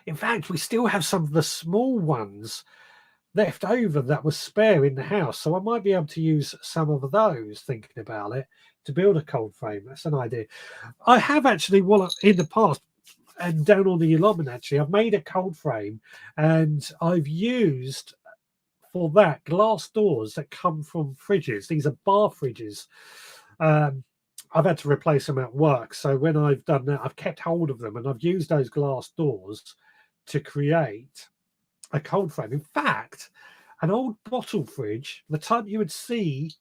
Speaker 1: In fact, we still have some of the small ones left over that was spare in the house, so I might be able to use some of those, thinking about it, to build a cold frame. That's an idea. I have actually, well, in the past, and down on the allotment, actually, I've made a cold frame, and I've used for that glass doors that come from fridges. These are bar fridges. I've had to replace them at work, so when I've done that, I've kept hold of them, and I've used those glass doors to create a cold frame. In fact, an old bottle fridge, the type you would see,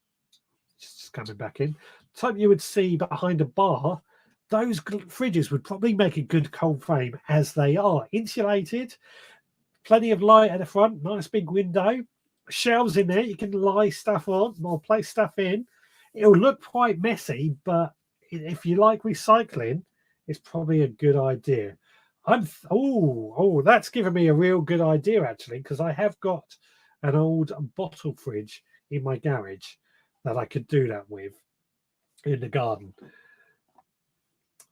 Speaker 1: just coming back in, the type you would see behind a bar, those fridges would probably make a good cold frame as they are. Insulated, plenty of light at the front, nice big window, shelves in there, you can lie stuff on or place stuff in. It'll look quite messy, but if you like recycling, it's probably a good idea. That's given me a real good idea, actually, because I have got an old bottle fridge in my garage that I could do that with in the garden.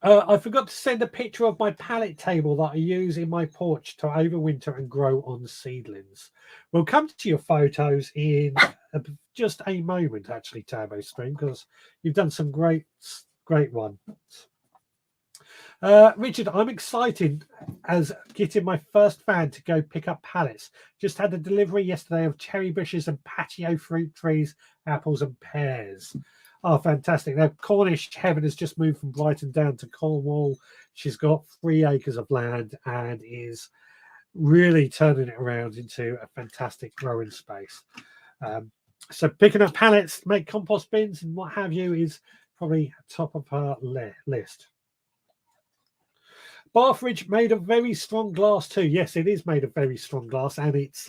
Speaker 1: I forgot to send a picture of my pallet table that I use in my porch to overwinter and grow on seedlings. We'll come to your photos in just a moment, actually, Turbo Stream, because you've done some great ones. Richard, I'm excited as getting my first van to go pick up pallets. Just had a delivery yesterday of cherry bushes and patio fruit trees, apples and pears. Oh, fantastic. Now, Cornish Heaven has just moved from Brighton down to Cornwall. She's got 3 acres of land and is really turning it around into a fantastic growing space. So picking up pallets, make compost bins and what have you is probably top of her list. Bar fridge made of very strong glass too. Yes, it is made of very strong glass, and it's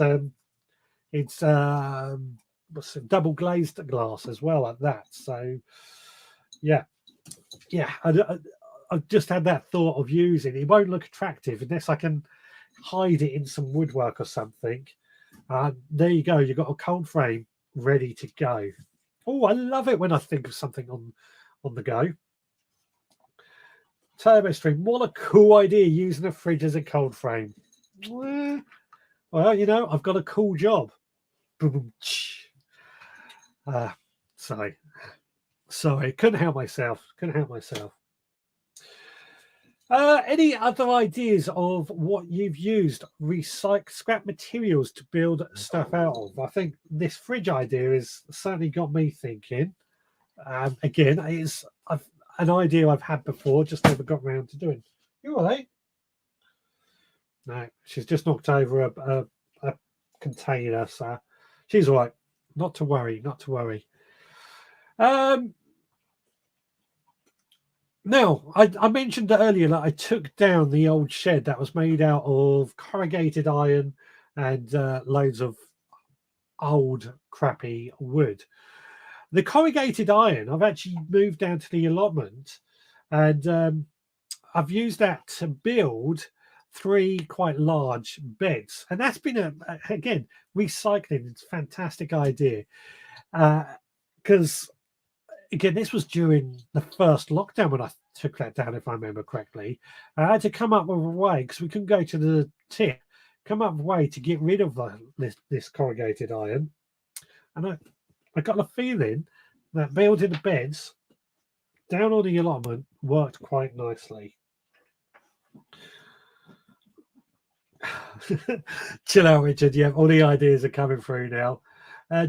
Speaker 1: double glazed glass as well at that. So yeah, I've just had that thought of using it. It won't look attractive unless I can hide it in some woodwork or something. There you go. You've got a cold frame ready to go. Oh, I love it when I think of something on the go. Turbo Stream, what a cool idea using a fridge as a cold frame. Well, you know, I've got a cool job. Sorry, couldn't help myself. Any other ideas of what you've used recycle scrap materials to build stuff out of? I think this fridge idea has certainly got me thinking. Again, it's an idea I've had before, just never got around to doing. You all right? No, she's just knocked over a container, so she's all right. Not to worry. Now, I mentioned earlier that I took down the old shed that was made out of corrugated iron and loads of old crappy wood. The corrugated iron, I've actually moved down to the allotment, and I've used that to build 3 quite large beds. And that's been, again, recycling. It's a fantastic idea. Because again, this was during the first lockdown when I took that down, if I remember correctly. I had to come up with a way, because we couldn't go to the tip, come up with a way to get rid of this corrugated iron. And I got the feeling that building the beds down on the allotment worked quite nicely. Chill out, Richard. Yeah, all the ideas are coming through now.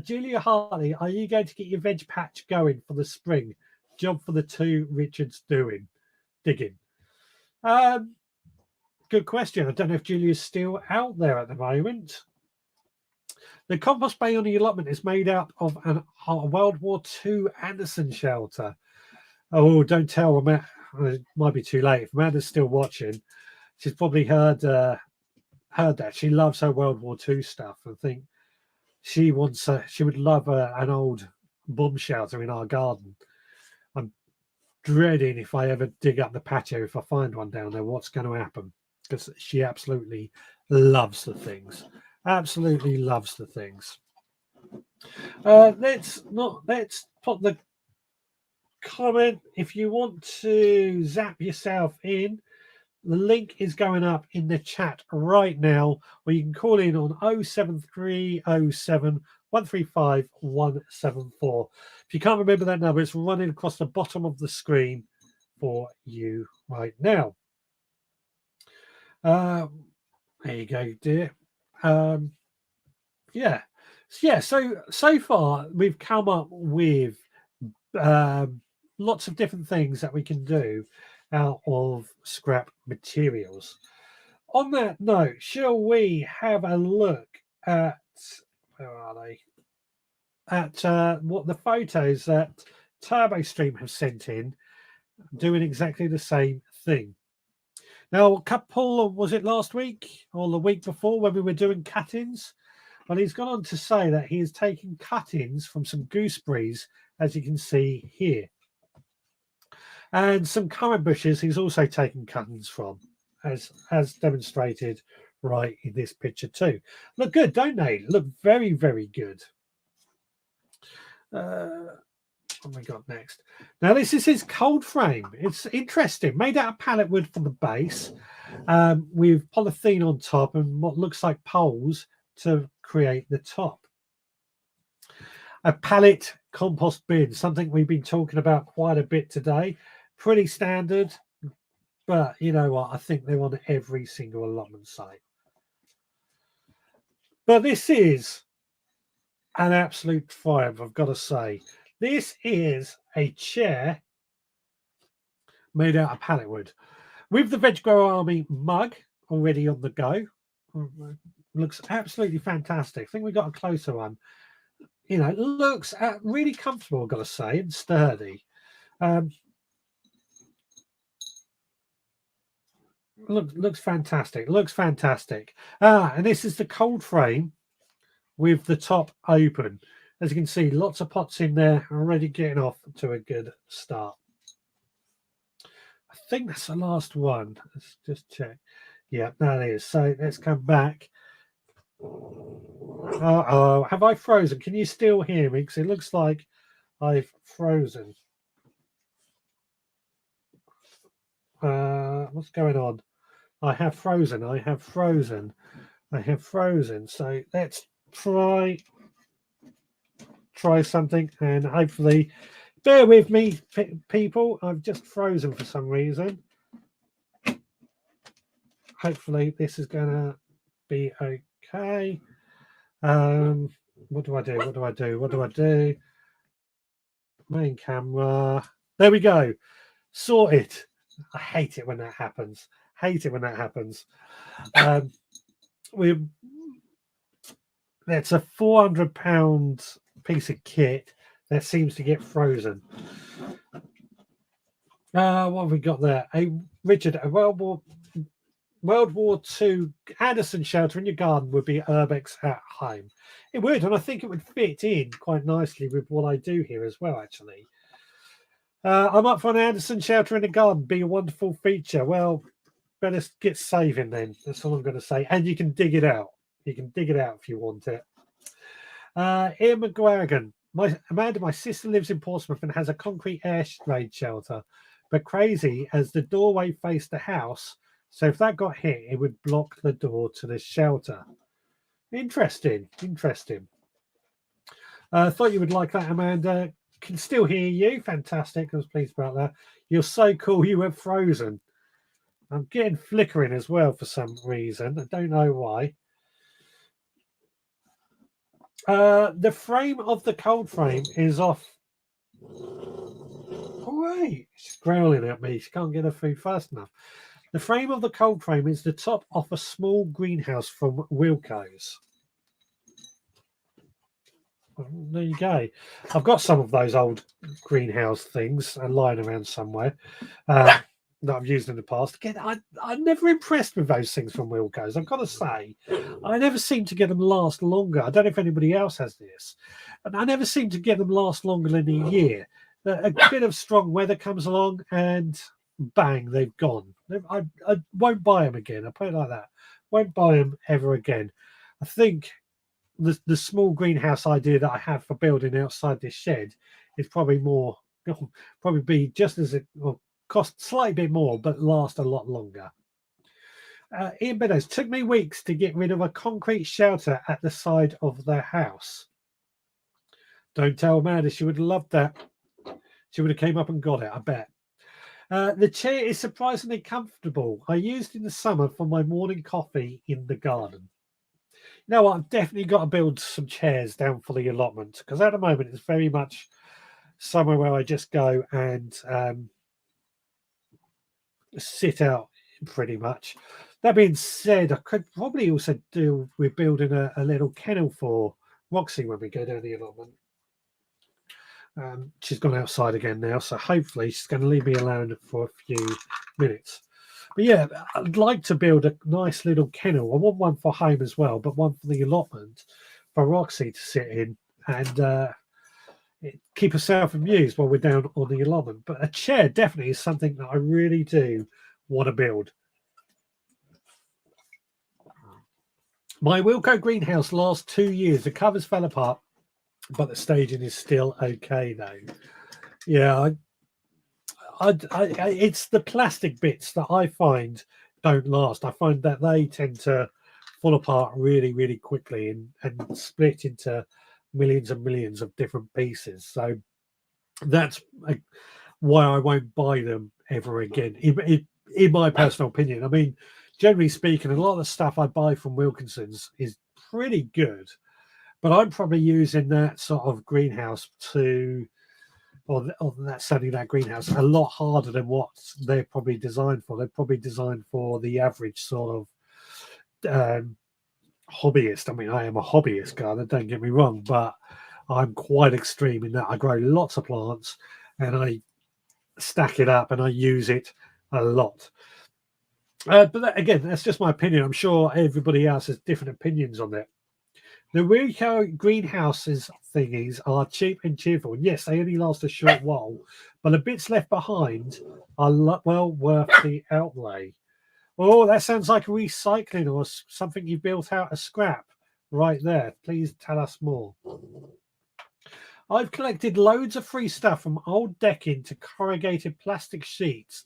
Speaker 1: Julia Hartley, are you going to get your veg patch going for the spring? Job for the 2 Richards digging. Good question. I don't know if Julia's still out there at the moment. The compost bay on the allotment is made out of a World War II Anderson shelter. Oh, don't tell Amanda. It might be too late. If Amanda's still watching, she's probably heard that. She loves her World War II stuff. I think she would love an old bomb shelter in our garden. I'm dreading if I ever dig up the patio, if I find one down there, what's going to happen, because she absolutely loves the things. Let's put the comment. If you want to zap yourself in, the link is going up in the chat right now, or you can call in on 07307 135 174. If you can't remember that number, it's running across the bottom of the screen for you right now. There you go, dear. So far we've come up with lots of different things that we can do out of scrap materials. On that note, shall we have a look at, where are they? At what the photos that TurboStream have sent in, doing exactly the same thing. Now, a couple, was it last week or the week before when we were doing cut-ins? Well, he's gone on to say that he is taking cut-ins from some gooseberries, as you can see here. And some currant bushes he's also taken cut-ins from, as demonstrated right in this picture too. Look good, don't they? Look very, very good. What have we got next? Now, this is his cold frame. It's interesting. Made out of pallet wood for the base, with polythene on top and what looks like poles to create the top. A pallet compost bin, something we've been talking about quite a bit today. Pretty standard, but you know what? I think they're on every single allotment site. But this is an absolute triumph, I've got to say. This is a chair made out of pallet wood with the Veg Grower Army mug already on the go. Looks absolutely fantastic. I think we got a closer one. You know, it looks really comfortable, I've got to say, and sturdy. Looks fantastic. And this is the cold frame with the top open. As you can see, lots of pots in there, already getting off to a good start. I think that's the last one. Let's just check. Yeah, that is. So let's come back. Uh-oh, have I frozen? Can you still hear me? Because it looks like I've frozen. What's going on? I have frozen. I have frozen. I have frozen. So let's try something, and hopefully, bear with me, people. I've just frozen for some reason. Hopefully, this is gonna be okay. What do I do? What do I do? What do I do? Main camera. There we go. Sorted. I hate it when that happens. Hate it when that happens. We That's a £400 piece of kit that seems to get frozen. What have we got there? Richard, a World War II Anderson shelter in your garden would be Urbex at home. It would, and I think it would fit in quite nicely with what I do here as well, actually. I'm up for an Anderson shelter in the garden. Be a wonderful feature. Well, better get saving then. That's all I'm going to say. And you can dig it out. You can dig it out if you want it. Ian McGuagan. Amanda, my sister lives in Portsmouth and has a concrete air raid shelter. But crazy as the doorway faced the house, so if that got hit, it would block the door to the shelter. Interesting. Thought you would like that, Amanda. Can still hear you. Fantastic. I was pleased about that. You're so cool. You were frozen. I'm getting flickering as well for some reason. I don't know why. The frame of the cold frame is off. Hooray! She's growling at me. She can't get her food fast enough. The frame of the cold frame is the top of a small greenhouse from Wilco's. There you go. I've got some of those old greenhouse things lying around somewhere that I've used in the past. Again, I'm never impressed with those things from Wilco's. I've got to say, I never seem to get them last longer. I don't know if anybody else has this, but I never seem to get them last longer than a year. A bit of strong weather comes along and bang, they've gone. I won't buy them again. I'll put it like that. Won't buy them ever again. I think the small greenhouse idea that I have for building outside this shed is probably be just as it will cost slightly bit more, but last a lot longer. Ian Meadows, took me weeks to get rid of a concrete shelter at the side of their house. Don't tell Amanda, she would have loved that. She would have came up and got it, I bet. The chair is surprisingly comfortable. I used in the summer for my morning coffee in the garden. You know what? I've definitely got to build some chairs down for the allotment because at the moment it's very much somewhere where I just go and sit out pretty much. That being said, I could probably also do with building a little kennel for Roxy when we go down the allotment. She's gone outside again now, so hopefully she's going to leave me alone for a few minutes. But yeah, I'd like to build a nice little kennel. I want one for home as well, but one for the allotment for Roxy to sit in and keep herself amused while we're down on the allotment. But a chair definitely is something that I really do want to build. My Wilco greenhouse lasts 2 years. The covers fell apart, but the staging is still okay though. Yeah, it's the plastic bits that I find don't last. I find that they tend to fall apart really, really quickly and split into millions and millions of different pieces. So that's why I won't buy them ever again, in my personal opinion. I mean, generally speaking, a lot of the stuff I buy from Wilkinson's is pretty good, but I'm probably using that sort of greenhouse or that's certainly that greenhouse a lot harder than what they're probably designed for. They're probably designed for the average sort of hobbyist. I mean, I am a hobbyist gardener, don't get me wrong, but I'm quite extreme in that I grow lots of plants and I stack it up and I use it a lot. But again, that's just my opinion. I'm sure everybody else has different opinions on that. The Rico greenhouses thingies are cheap and cheerful. And yes, they only last a short while, but the bits left behind are well worth the outlay. Oh, that sounds like recycling or something you built out of scrap. right there. Please tell us more. I've collected loads of free stuff from old decking to corrugated plastic sheets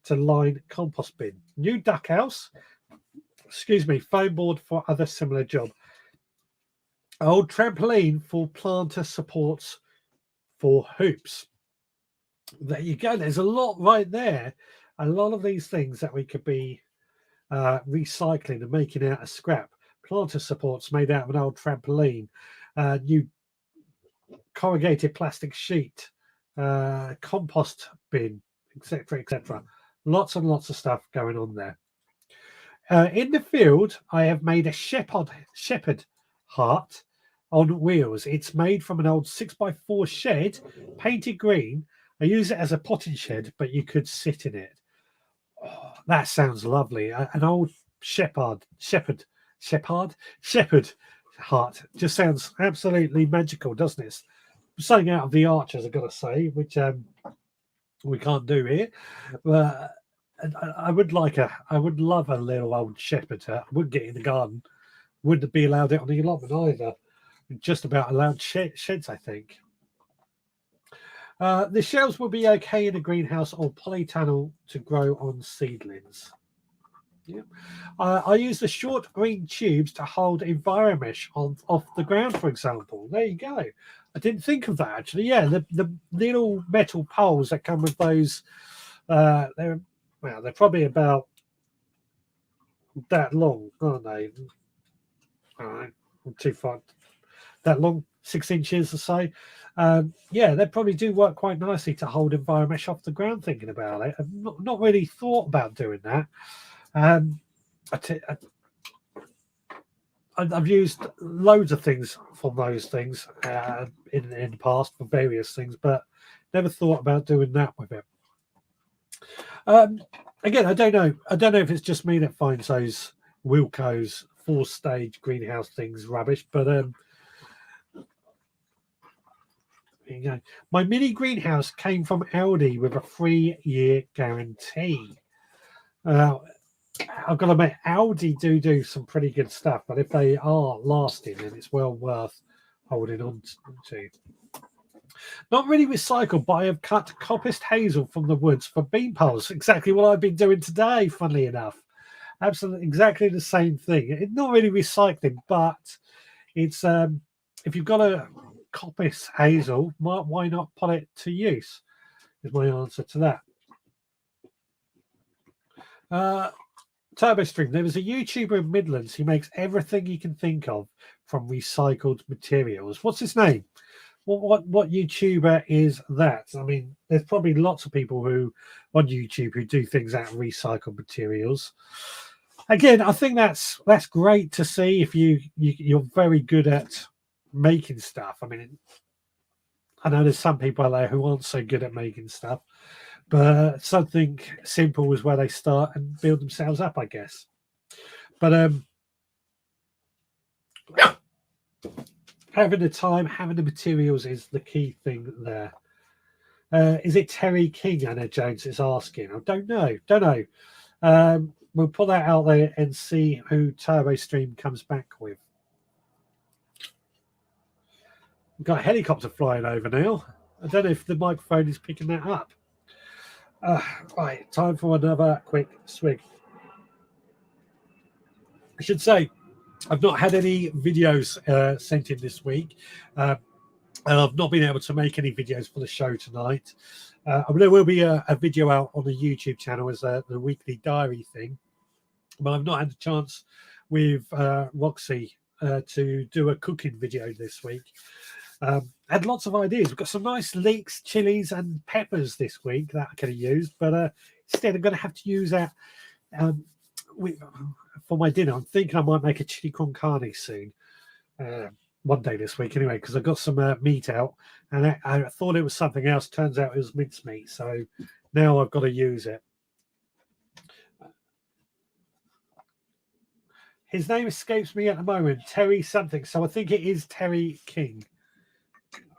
Speaker 1: to line compost bin. New duck house, foam board for other similar job. Old trampoline for planter supports for hoops. There you go. There's a lot right there. A lot of these things that we could be recycling and making out of scrap. Planter supports made out of an old trampoline. New corrugated plastic sheet. Compost bin, etc., etc. Lots and lots of stuff going on there. In the field, I have made a shepherd hut on wheels. It's made from an old 6x4 shed, painted green. I use it as a potting shed, but you could sit in it. Oh, that sounds lovely. An old shepherd hut just sounds absolutely magical, doesn't it? Something out of the Archers, I've got to say, which we can't do here. But I would love a little old shepherd hut. I wouldn't get in the garden. Wouldn't be allowed it on the allotment either. Just about allowed sheds, I think. The shelves will be okay in a greenhouse or polytunnel to grow on seedlings. Yeah. I use the short green tubes to hold EnviroMesh off the ground, for example. There you go. I didn't think of that actually. Yeah, the little metal poles that come with those. They're probably about that long, aren't they? All right, too far. That long, 6 inches or so. Yeah, they probably do work quite nicely to hold EnviroMesh off the ground. Thinking about it, I've not really thought about doing that. I've used loads of things from those things in the past for various things, but never thought about doing that with it. Again, I don't know. I don't know if it's just me that finds those Wilco's 4-stage greenhouse things rubbish, but there you go. My mini greenhouse came from Aldi with a 3-year guarantee. I've got to admit, Aldi do some pretty good stuff, but if they are lasting, then it's well worth holding on to. Not really recycled, but I have cut coppiced hazel from the woods for bean poles. Exactly what I've been doing today, funnily enough. Absolutely, exactly the same thing. It's not really recycling, but it's if you've got a coppice hazel, why not put it to use? Is my answer to that. TurboString, there was a YouTuber in Midlands who makes everything you can think of from recycled materials. What's his name? What YouTuber is that? I mean, there's probably lots of people who on YouTube who do things out of recycled materials. Again, I think that's great to see if you're very good at making stuff. I mean, I know there's some people out there who aren't so good at making stuff. But something simple is where they start and build themselves up, I guess. But having the time, having the materials is the key thing there. Is it Terry King? Anna Jones is asking. I don't know. We'll put that out there and see who TurboStream comes back with. We've got a helicopter flying over now. I don't know if the microphone is picking that up. Right, time for another quick swig. I should say, I've not had any videos sent in this week, and I've not been able to make any videos for the show tonight. There will be a video out on the YouTube channel as the weekly diary thing, but I've not had a chance with Roxy to do a cooking video this week. I had lots of ideas. We've got some nice leeks, chilies, and peppers this week that I could have used, but instead I'm going to have to use that for my dinner. I'm thinking I might make a chili con carne soon, one day this week anyway, because I got some meat out, and I thought it was something else. Turns out it was mincemeat, so now I've got to use it. His name escapes me at the moment, Terry something, so I think it is Terry King.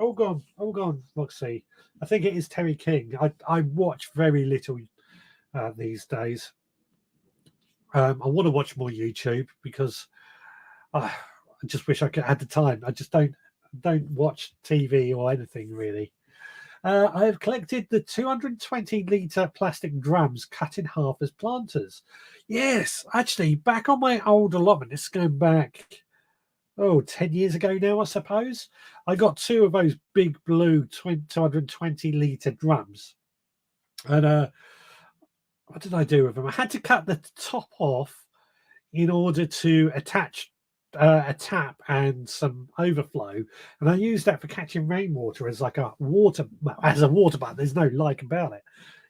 Speaker 1: Oh, gone, Roxy. I think it is Terry King. I watch very little these days. I want to watch more YouTube because I just wish I could had the time. I just don't watch TV or anything really. I have collected the 220-litre plastic drums cut in half as planters. Yes, actually, back on my old allotment, it's going back, 10 years ago now, I suppose. I got 2 of those big blue 220-litre drums. And what did I do with them? I had to cut the top off in order to attach a tap and some overflow, and I used that for catching rainwater as like a water butt. There's no like about it.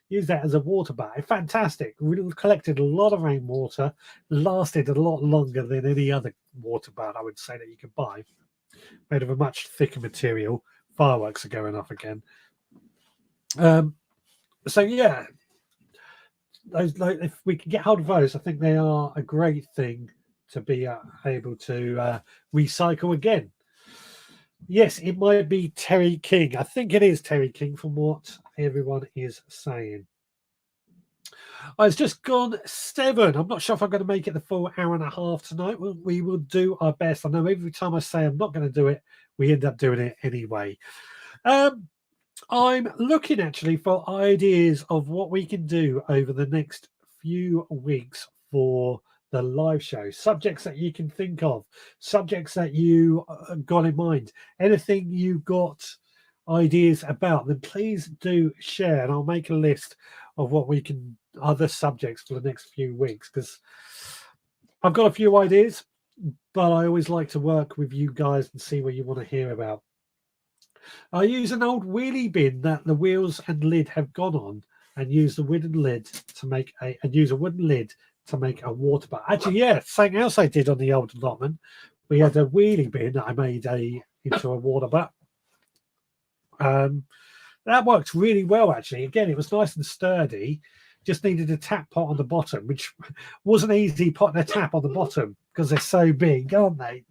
Speaker 1: Use that as a water butt. Fantastic. We collected a lot of rainwater, lasted a lot longer than any other water butt I would say that you could buy. Made of a much thicker material. Fireworks are going off again. So yeah, those, if we can get hold of those, I think they are a great thing to be able to recycle again. Yes, it might be Terry King. I think it is Terry King from what everyone is saying. It's just gone 7. I'm not sure if I'm going to make it the full hour and a half tonight. We will do our best. I know every time I say I'm not going to do it, we end up doing it anyway. I'm looking actually for ideas of what we can do over the next few weeks for the live show. Subjects that you can think of, subjects that you got in mind, anything you got ideas about, then please do share, and I'll make a list of what we can, other subjects for the next few weeks, because I've got a few ideas, but I always like to work with you guys and see what you want to hear about. I use an old wheelie bin that the wheels and lid have gone on, and use the wooden lid to make a water butt. Actually, yeah, something else I did on the old allotment. We had a wheelie bin that I made into a water butt. That worked really well, actually. Again, it was nice and sturdy. Just needed a tap pot on the bottom, which wasn't easy putting a tap on the bottom because they're so big, aren't they?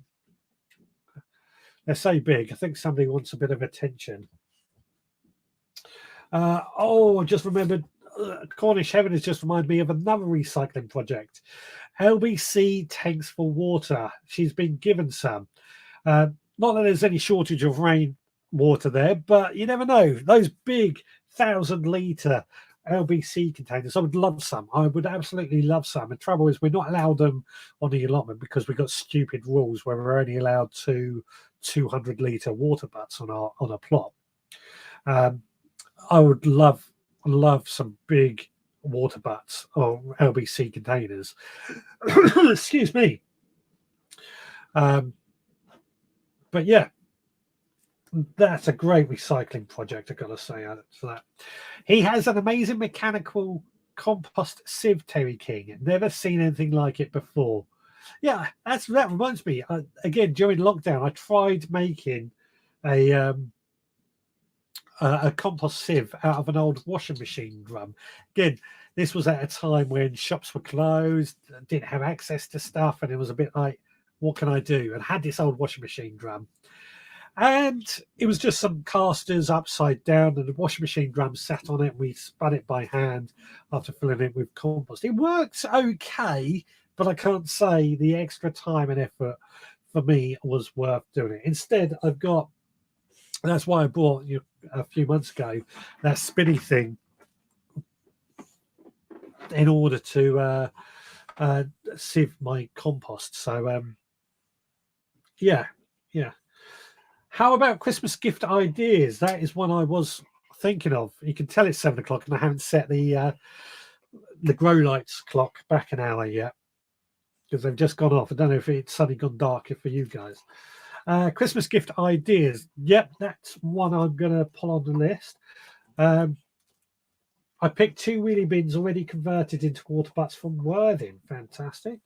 Speaker 1: They're so big. I think somebody wants a bit of attention. I just remembered, Cornish Heaven has just reminded me of another recycling project. LBC tanks for water. She's been given some. Not that there's any shortage of rainwater there, but you never know. Those big 1,000-litre LBC containers, I would love some. I would absolutely love some. The trouble is we're not allowed them on the allotment because we've got stupid rules where we're only allowed 200-litre water butts on a plot. I would love some big water butts or LBC containers. Excuse me. But yeah, that's a great recycling project, I've got to say for that. He has an amazing mechanical compost sieve, Terry King. Never seen anything like it before. Yeah, that reminds me. Again, during lockdown, I tried making a compost sieve out of an old washing machine drum. Again, this was at a time when shops were closed, didn't have access to stuff, and it was a bit like, what can I do? And I had this old washing machine drum. And it was just some casters upside down, and the washing machine drum sat on it. We spun it by hand after filling it with compost. It worked okay, but I can't say the extra time and effort for me was worth doing it. Instead, I've got, that's why I bought you a few months ago, that spinny thing in order to sieve my compost. So, yeah. How about Christmas gift ideas? That is one I was thinking of. You can tell it's 7 o'clock, and I haven't set the grow lights clock back an hour yet because they've just gone off. I don't know if it's suddenly gone dark for you guys. Christmas gift ideas. Yep, that's one I'm going to pull on the list. I picked 2 wheelie bins already converted into water butts from Worthing. Fantastic.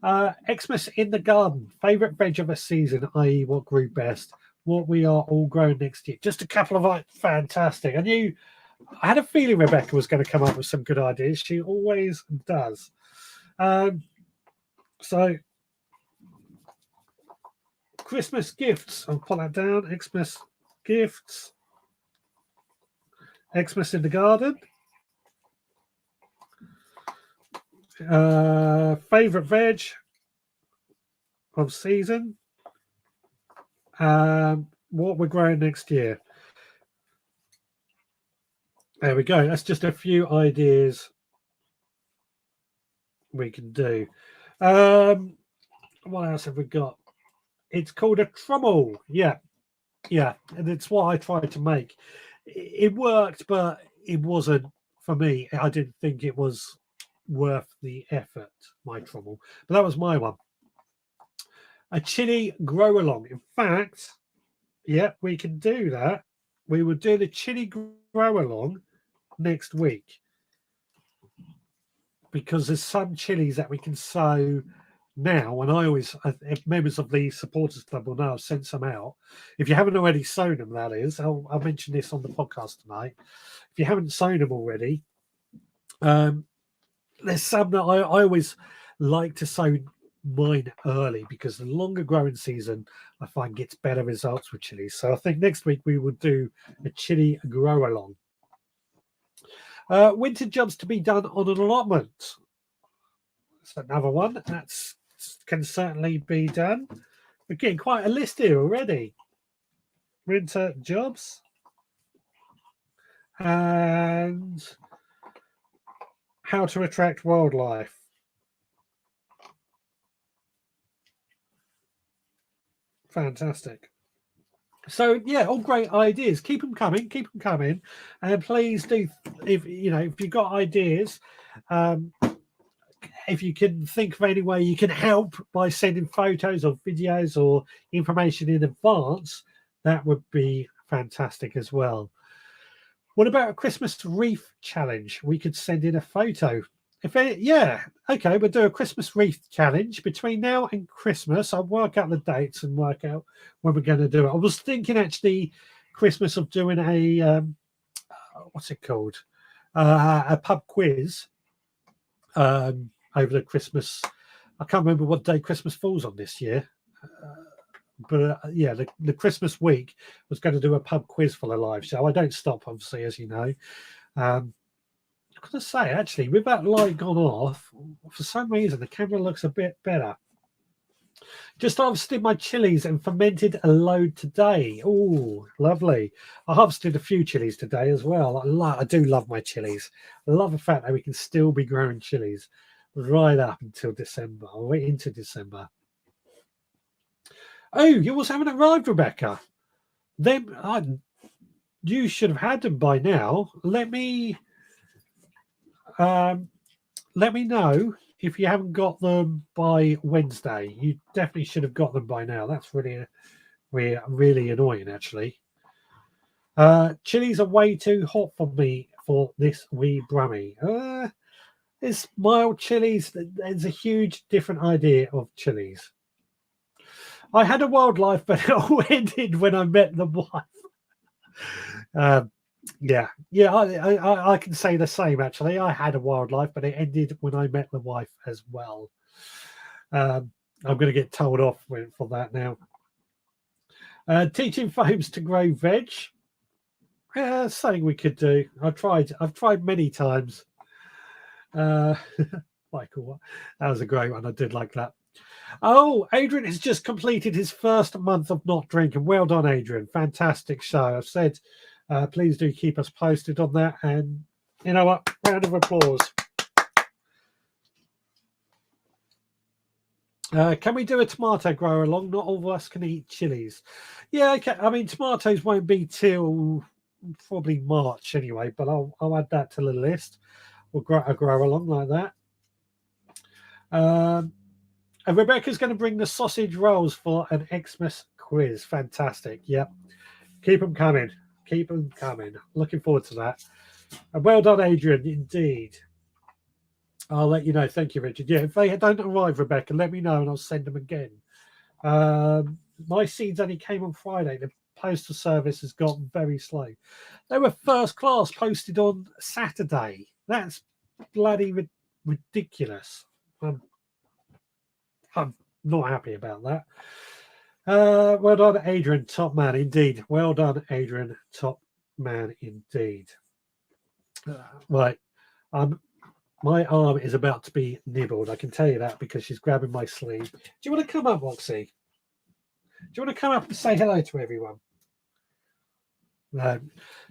Speaker 1: Xmas in the garden. Favourite veg of a season, i.e. what grew best. What we are all growing next year. Just a couple of fantastic. I had a feeling Rebecca was going to come up with some good ideas. She always does. So, Christmas gifts. I'll pull that down. Xmas gifts. Xmas in the garden. Favorite veg of season. What we're growing next year. There we go. That's just a few ideas we can do. What else have we got? It's called a trommel. Yeah, and it's what I tried to make. It worked, but it wasn't for me. I didn't think it was worth the effort. My trommel, but that was my one. A chili grow along. In fact, yeah, we can do that. We will do the chili grow along next week because there's some chilies that we can sow now. And I always, if members of the supporters club will know, I've sent some out. If you haven't already sown them, that is, I'll mention this on the podcast tonight. If you haven't sown them already, there's some that I always like to sow mine early because the longer growing season I find gets better results with chilies. So I think next week we will do a chili grow along. Winter jobs to be done on an allotment. That's another one that can certainly be done. We're getting quite a list here already. Winter jobs and how to attract wildlife. Fantastic. So yeah, all great ideas. Keep them coming, and please do. If you've got ideas, if you can think of any way you can help by sending photos or videos or information in advance, that would be fantastic as well. What about a Christmas wreath challenge? We could send in a photo. Okay, we'll do a Christmas wreath challenge between now and Christmas. I'll work out the dates and work out when we're going to do it. I was thinking actually Christmas of doing a what's it called? A pub quiz over the Christmas. I can't remember what day Christmas falls on this year. But yeah, the Christmas week was going to do a pub quiz for the live show. I don't stop, obviously, as you know. I've got to say, actually, with that light gone off, for some reason, the camera looks a bit better. Just harvested my chilies and fermented a load today. Oh, lovely. I harvested a few chilies today as well. I do love my chilies. I love the fact that we can still be growing chilies right up until December, or into December. Oh, yours haven't arrived, Rebecca. You should have had them by now. Let me know if you haven't got them by Wednesday. You definitely should have got them by now. That's really annoying, actually. Chilies are way too hot for me for this wee brummy. It's mild chilies. There's a huge different idea of chilies. I had a wildlife, but it all ended when I met the wife. I can say the same, actually. I had a wildlife, but it ended when I met the wife as well. I'm going to get told off for that now. Teaching folks to grow veg. Something we could do. I've tried many times. Michael, that was a great one. I did like that. Oh, Adrian has just completed his first month of not drinking. Well done, Adrian. Fantastic show. I've said, please do keep us posted on that. And you know what? Round of applause. Can we do a tomato grow along? Not all of us can eat chilies. Yeah, okay. I mean, tomatoes won't be till probably March anyway, but I'll add that to the list. We'll grow along like that. And Rebecca's going to bring the sausage rolls for an Xmas quiz. Fantastic. Yep. Keep them coming. Keep them coming. Looking forward to that. And well done, Adrian. Indeed. I'll let you know. Thank you, Richard. Yeah, if they don't arrive, Rebecca, let me know and I'll send them again. My seeds only came on Friday. The postal service has gotten very slow. They were first class posted on Saturday. That's bloody ridiculous. I'm not happy about that. Well done, Adrian, top man, indeed. Well done, Adrian, top man, indeed. Right, my arm is about to be nibbled. I can tell you that because she's grabbing my sleeve. Do you want to come up, Roxy? you want to come up and say hello to everyone? No,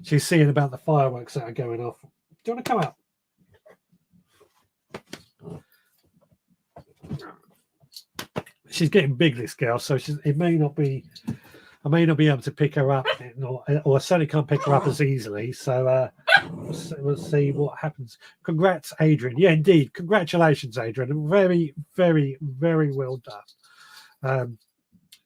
Speaker 1: she's seeing about the fireworks that are going off. Do you want to come up? She's getting big, this girl, so it may not be. I may not be able to pick her up, or I certainly can't pick her up as easily. So we'll see what happens. Congrats, Adrian. Yeah, indeed. Congratulations, Adrian. Very, very, very well done.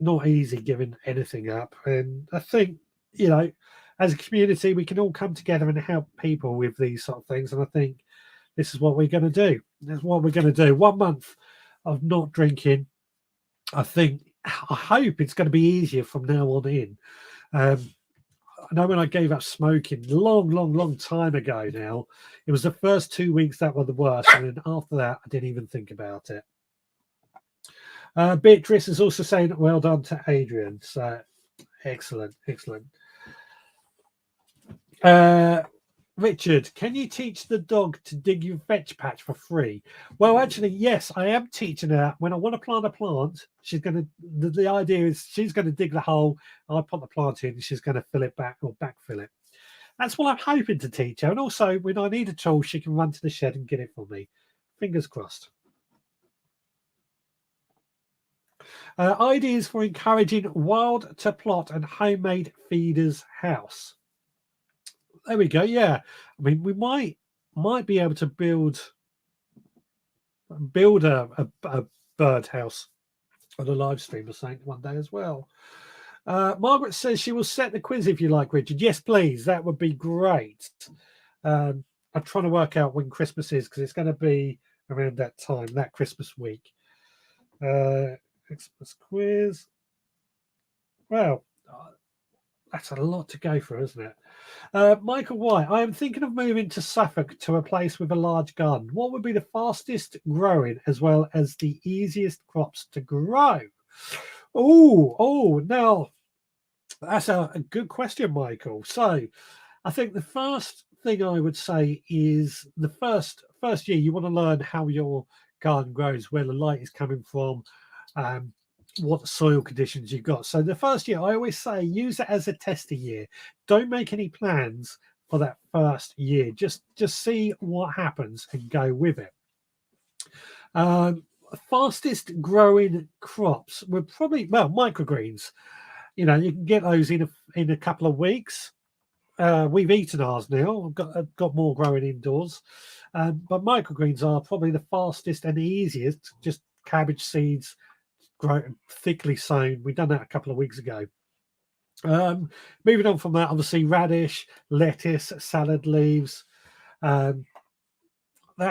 Speaker 1: Not easy giving anything up. And I think, as a community, we can all come together and help people with these sort of things. And I think this is what we're going to do. That's what we're going to do. 1 month of not drinking. I hope it's going to be easier from now on in. I know when I gave up smoking long time ago now, it was the first 2 weeks that were the worst. And then after that, I didn't even think about it. Beatrice is also saying well done to Adrian. So excellent. Richard, can you teach the dog to dig your veg patch for free? Well, actually, yes, I am teaching her. When I want to plant a plant, she's going to, the idea is she's going to dig the hole, I put the plant in, and she's going to fill it back or backfill it. That's what I'm hoping to teach her. And also, when I need a tool, she can run to the shed and get it for me. Fingers crossed. Ideas for encouraging wild to plot and homemade feeders house. There we go. Yeah, I mean, we might be able to build a bird house on a live stream or something one day as well. Margaret says she will set the quiz if you like, Richard. Yes, please. That would be great. I'm trying to work out when Christmas is because it's going to be around that time, that Christmas week. Christmas quiz. Well, that's a lot to go for, isn't it? Michael White, I am thinking of moving to Suffolk to a place with a large garden. What would be the fastest growing as well as the easiest crops to grow? Oh, now that's a good question, Michael. So I think the first thing I would say is the first year you want to learn how your garden grows, where the light is coming from, what soil conditions you've got. So the first year, I always say, use it as a tester year. Don't make any plans for that first year. Just see what happens and go with it. Fastest growing crops were probably, microgreens. You can get those in a couple of weeks. We've eaten ours now. I've got more growing indoors. But microgreens are probably the fastest and the easiest. Just cabbage seeds, grow thickly sown. We've done that a couple of weeks ago. Moving on from that, obviously radish, lettuce, salad leaves, that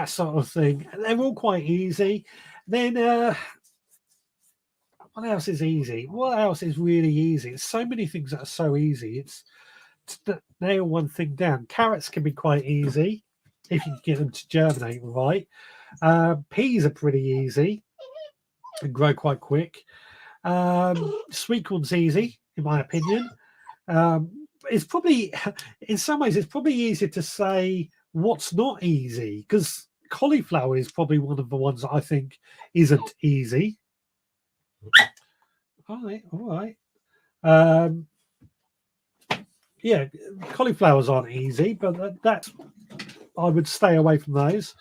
Speaker 1: sort of thing. They're all quite easy. Then what else is easy? What else is really easy? There's so many things that are so easy. It's to nail one thing down. Carrots can be quite easy if you can get them to germinate right. Peas are pretty easy and grow quite quick. Sweet corn's easy, in my opinion. It's probably, in some ways, it's probably easier to say what's not easy because cauliflower is probably one of the ones that I think isn't easy. All right. Yeah, cauliflowers aren't easy, but that's, I would stay away from those.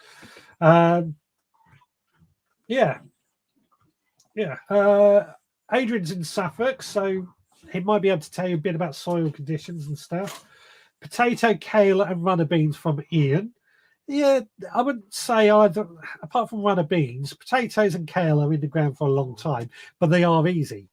Speaker 1: Yeah. Adrian's in Suffolk, so he might be able to tell you a bit about soil conditions and stuff. Potato, kale, and runner beans from Ian. Yeah, I wouldn't say either, apart from runner beans. Potatoes and kale are in the ground for a long time, but they are easy.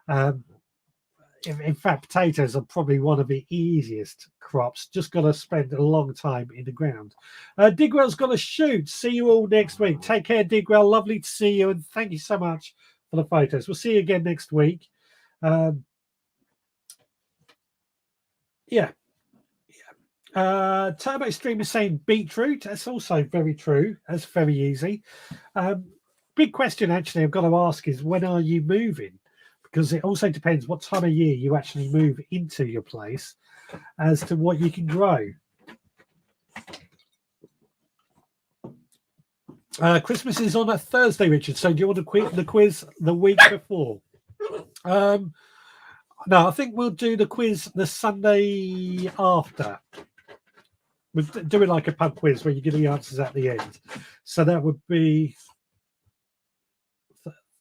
Speaker 1: In fact, potatoes are probably one of the easiest crops. Just got to spend a long time in the ground. Digwell's got to shoot. See you all next week. Take care, Digwell. Lovely to see you, and thank you so much for the photos. We'll see you again next week. Turbo Stream is saying beetroot. That's also very true. That's very easy. Big question, actually, I've got to ask is when are you moving? Because it also depends what time of year you actually move into your place as to what you can grow. Christmas is on a Thursday, Richard. So do you want to quit the quiz the week before? No, I think we'll do the quiz the Sunday after. We're doing like a pub quiz where you give the answers at the end. So that would be,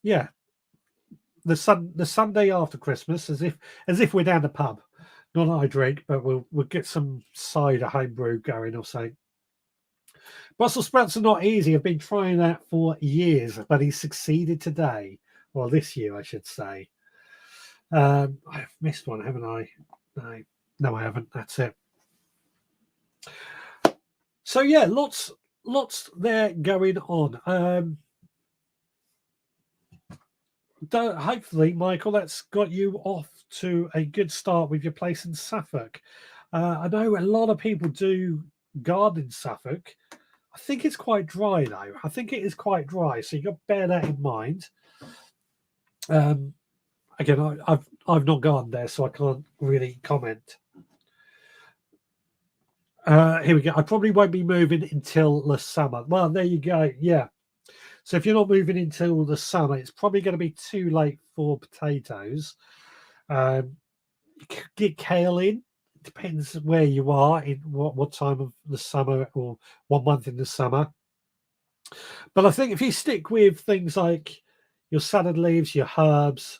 Speaker 1: yeah, the Sunday after Christmas, as if we're down the pub. Not that I drink, but we'll get some cider homebrew going or something. Brussels sprouts are not easy. I've been trying that for years, but he succeeded today. Well, this year, I should say. I've missed one, haven't I? No, I haven't. That's it. So yeah, lots there going on. Hopefully, Michael, that's got you off to a good start with your place in Suffolk. I know a lot of people do garden in Suffolk. I think it's quite dry though. I think it is quite dry, so you got to bear that in mind. Again, I've not gardened there, so I can't really comment. Here we go. I probably won't be moving until the summer. Well, there you go. Yeah. So if you're not moving until the summer, it's probably going to be too late for potatoes. Get kale in. Depends where you are in what time of the summer or what month in the summer. But I think if you stick with things like your salad leaves, your herbs,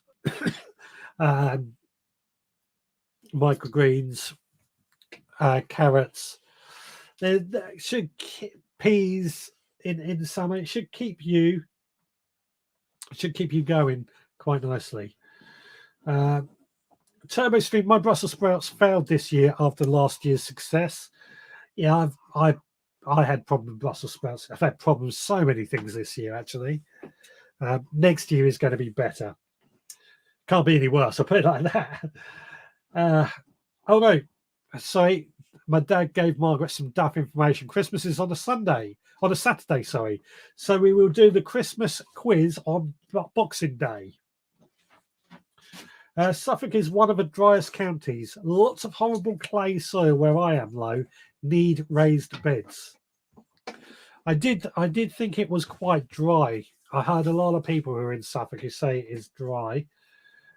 Speaker 1: microgreens, carrots, they should peas in the summer. It should keep you going quite nicely. Turbo Stream, my Brussels sprouts failed this year after last year's success. Yeah, I had problems with Brussels sprouts. I've had problems with so many things this year, actually. Next year is going to be better. Can't be any worse, I'll put it like that. Oh no, sorry. My dad gave Margaret some duff information. Christmas is on a Saturday, sorry. So we will do the Christmas quiz on Boxing Day. Suffolk is one of the driest counties. Lots of horrible clay soil where I am low. Need raised beds. I did think it was quite dry. I heard a lot of people who are in Suffolk who say it is dry.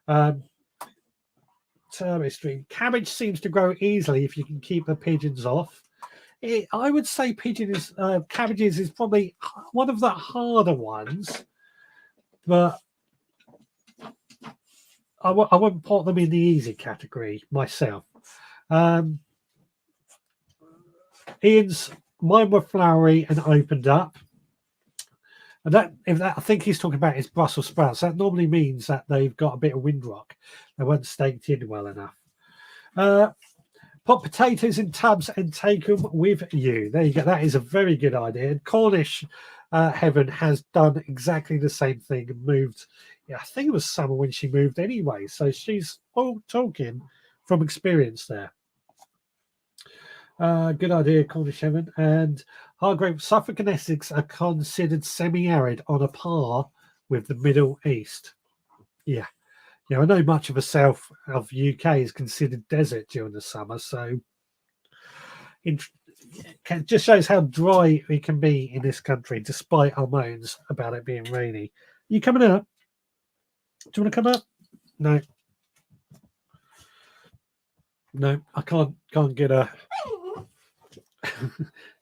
Speaker 1: Turbo Stream. Cabbage seems to grow easily if you can keep the pigeons off. I would say cabbages is probably one of the harder ones, but I wouldn't put them in the easy category myself. Ian's mine were flowery and opened up. And I think he's talking about his Brussels sprouts. That normally means that they've got a bit of windrock. They weren't staked in well enough. Put potatoes in tubs and take them with you. There you go. That is a very good idea. And Cornish Heaven has done exactly the same thing and moved. Yeah, I think it was summer when she moved anyway. So she's all talking from experience there. Good idea, Cornish Heaven. And Hargrave, Suffolk and Essex are considered semi-arid on a par with the Middle East. Yeah. Yeah, I know much of the south of UK is considered desert during the summer, so it just shows how dry it can be in this country, despite our moans about it being rainy. Are you coming up? Do you want to come up? No. No, I can't get her.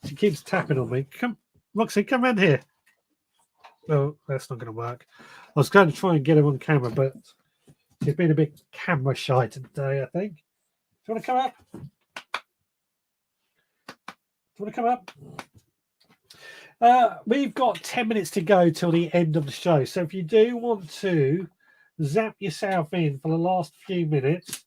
Speaker 1: She keeps tapping on me. Come, Roxy, come around here. Oh, that's not going to work. I was going to try and get her on camera, but she's been a bit camera shy today, I think. Do you want to come up? We've got 10 minutes to go till the end of the show. So if you do want to zap yourself in for the last few minutes,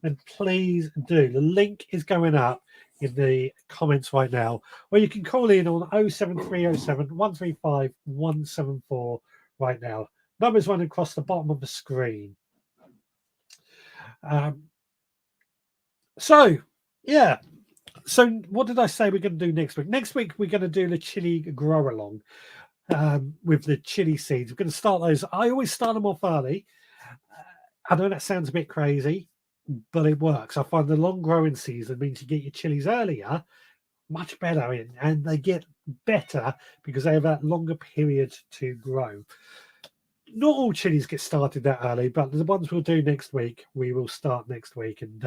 Speaker 1: then please do. The link is going up in the comments right now, or you can call in on 07307 135 174 right now. Numbers running across the bottom of the screen. So what did I say we're going to do next week? Next week, we're going to do the chili grow along with the chili seeds. We're going to start those. I always start them off early. I know that sounds a bit crazy, but it works. I find the long growing season means you get your chilies earlier, much better in, and they get better because they have a longer period to grow. not all chilies get started that early, but the ones we'll do next week, we will start next week, and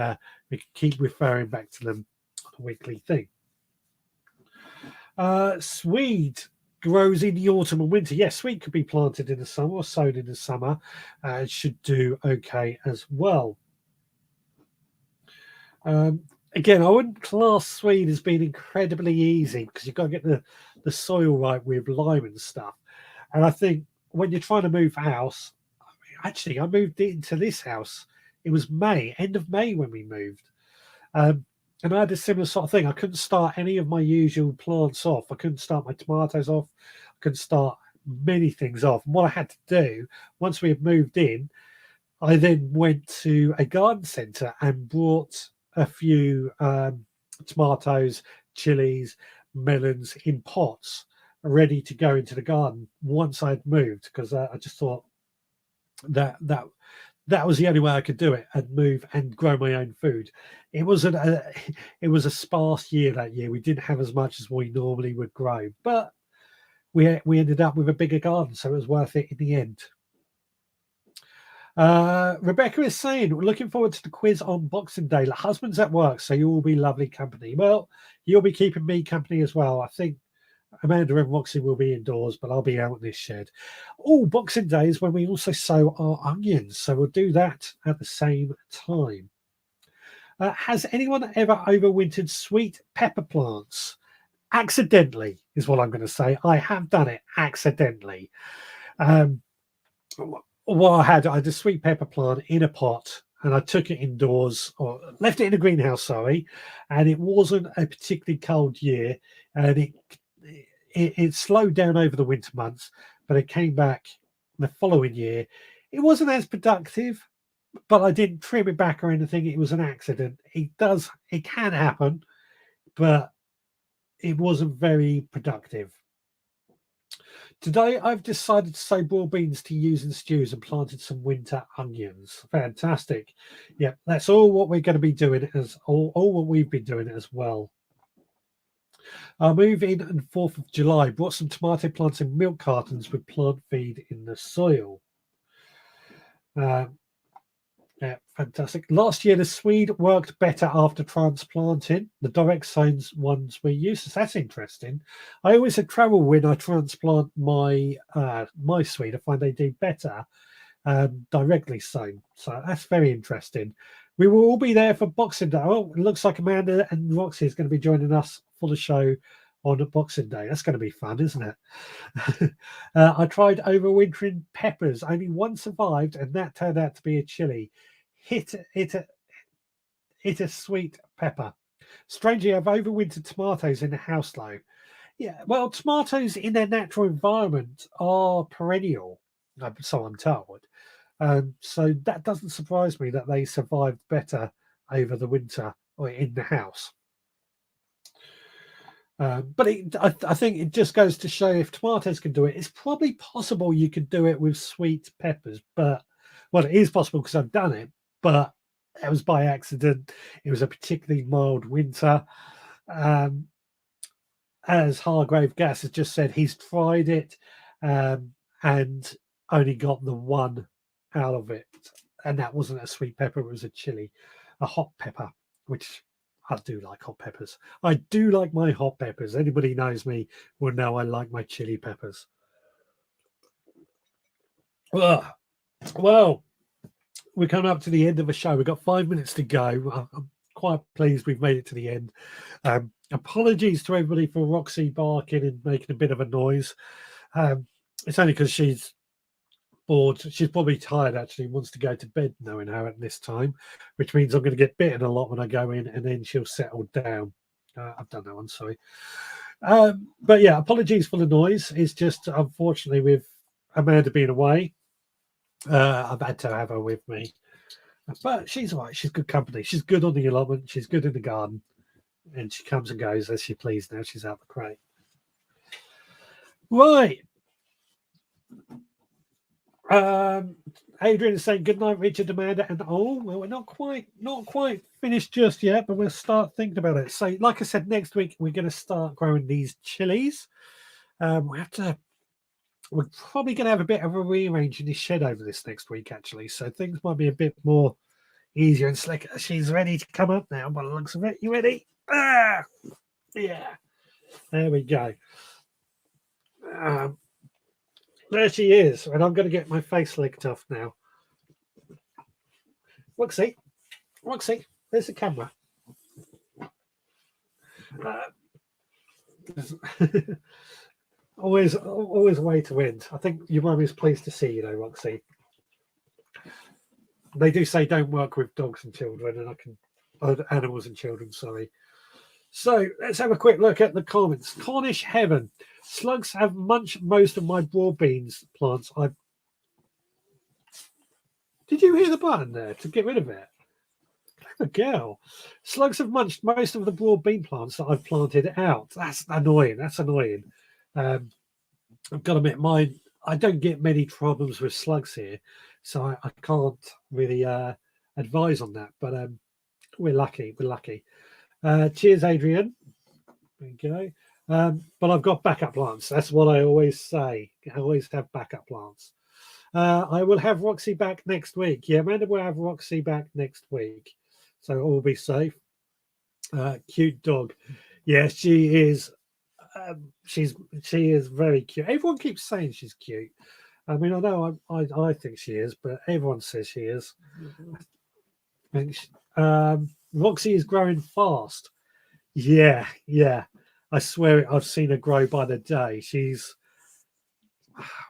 Speaker 1: we can keep referring back to them on a weekly thing. Swede grows in the autumn and winter. Yes, swede could be planted in the summer or sown in the summer. It should do okay as well. Again, I wouldn't class swede as being incredibly easy because you've got to get the soil right with lime and stuff. And I think when you're trying to move house, actually, I moved into this house. It was May, end of May when we moved. And I had a similar sort of thing. I couldn't start any of my usual plants off. I couldn't start my tomatoes off. I couldn't start many things off. And what I had to do, once we had moved in, I then went to a garden centre and brought a few tomatoes, chilies, melons in pots ready to go into the garden once I'd moved, because I just thought that was the only way I could do it and move and grow my own food. It was a sparse year that year. We didn't have as much as we normally would grow, but we ended up with a bigger garden, so it was worth it in the end. Rebecca is saying, we're looking forward to the quiz on Boxing Day. The husband's at work, so you will be lovely company. Well, you'll be keeping me company as well. I think Amanda and Roxy will be indoors, but I'll be out in this shed. Oh, Boxing Day is when we also sow our onions, so we'll do that at the same time. Has anyone ever overwintered sweet pepper plants? Accidentally, is what I'm going to say. I have done it accidentally. Well, I had a sweet pepper plant in a pot, and I took it indoors, or left it in a greenhouse, sorry, and it wasn't a particularly cold year, and it slowed down over the winter months, but it came back the following year. It wasn't as productive, but I didn't trim it back or anything. It was an accident. It can happen, but it wasn't very productive. Today, I've decided to sow broad beans to use in stews and planted some winter onions. Fantastic. Yeah, that's all what we're going to be doing, as all what we've been doing as well. I'll move in on 4th of July. Brought some tomato plants in milk cartons with plant feed in the soil. Yeah, fantastic. Last year, the swede worked better after transplanting. The direct sown ones were useless. That's interesting. I always have trouble when I transplant my my swede. I find they do better directly sown. So that's very interesting. We will all be there for Boxing Day. Oh, it looks like Amanda and Roxy is going to be joining us for the show on Boxing Day. That's going to be fun, isn't it? I tried overwintering peppers. Only one survived, and that turned out to be a chili. Hit a sweet pepper. Strangely, I've overwintered tomatoes in the house, though. Yeah, well, tomatoes in their natural environment are perennial, so I'm told. So that doesn't surprise me that they survived better over the winter or in the house. But I think it just goes to show if tomatoes can do it, it's probably possible you could do it with sweet peppers. But, well, it is possible because I've done it, but it was by accident. It was a particularly mild winter. As Hargrave Gas has just said, he's tried it and only got the one out of it. And that wasn't a sweet pepper, it was a chili, a hot pepper, which I do like hot peppers. I do like my hot peppers. Anybody knows me will know I like my chili peppers. Well, we're coming up to the end of the show. We've got 5 minutes to go. I'm quite pleased we've made it to the end. Apologies to everybody for Roxy barking and making a bit of a noise. It's only because she's bored. She's probably tired, actually, wants to go to bed knowing her at this time, which means I'm going to get bitten a lot when I go in, and then she'll settle down. I've done that one, sorry. But yeah, apologies for the noise. It's just, unfortunately, with Amanda being away, I've had to have her with me. But she's all right. She's good company. She's good on the allotment. She's good in the garden. And she comes and goes as she pleases now. She's out the crate. Right. Adrian is saying good night, Richard, Amanda, and well, we're not quite finished just yet, but we'll start thinking about it. So, like I said, next week we're going to start growing these chilies. We have to we're probably going to have a bit of a rearrange in the shed over this next week, actually. So things might be a bit more easier and slick. She's ready to come up now by the looks of it. You ready? Ah, yeah. There we go. There she is. And I'm going to get my face licked off now. Roxy, there's the camera. Always a way to end. I think your mum is pleased to see you, though, Roxy. They do say don't work with dogs and children, and animals and children. Sorry. So let's have a quick look at the comments. Cornish Heaven. Slugs have munched most of my broad beans plants. Did you hear the button there to get rid of it? Clever girl. Slugs have munched most of the broad bean plants that I've planted out. That's annoying. I've got to admit, mine. I don't get many problems with slugs here, so I can't really advise on that. But we're lucky. Cheers, Adrian. There you go. But I've got backup plants. That's what I always say. I always have backup plants. I will have Roxy back next week. Yeah, Amanda will have Roxy back next week. So all will be safe. Cute dog. Yeah, she is. She is very cute. Everyone keeps saying she's cute. I mean, I know I think she is, but everyone says she is. Roxy is growing fast. Yeah. I swear I've seen her grow by the day. She's,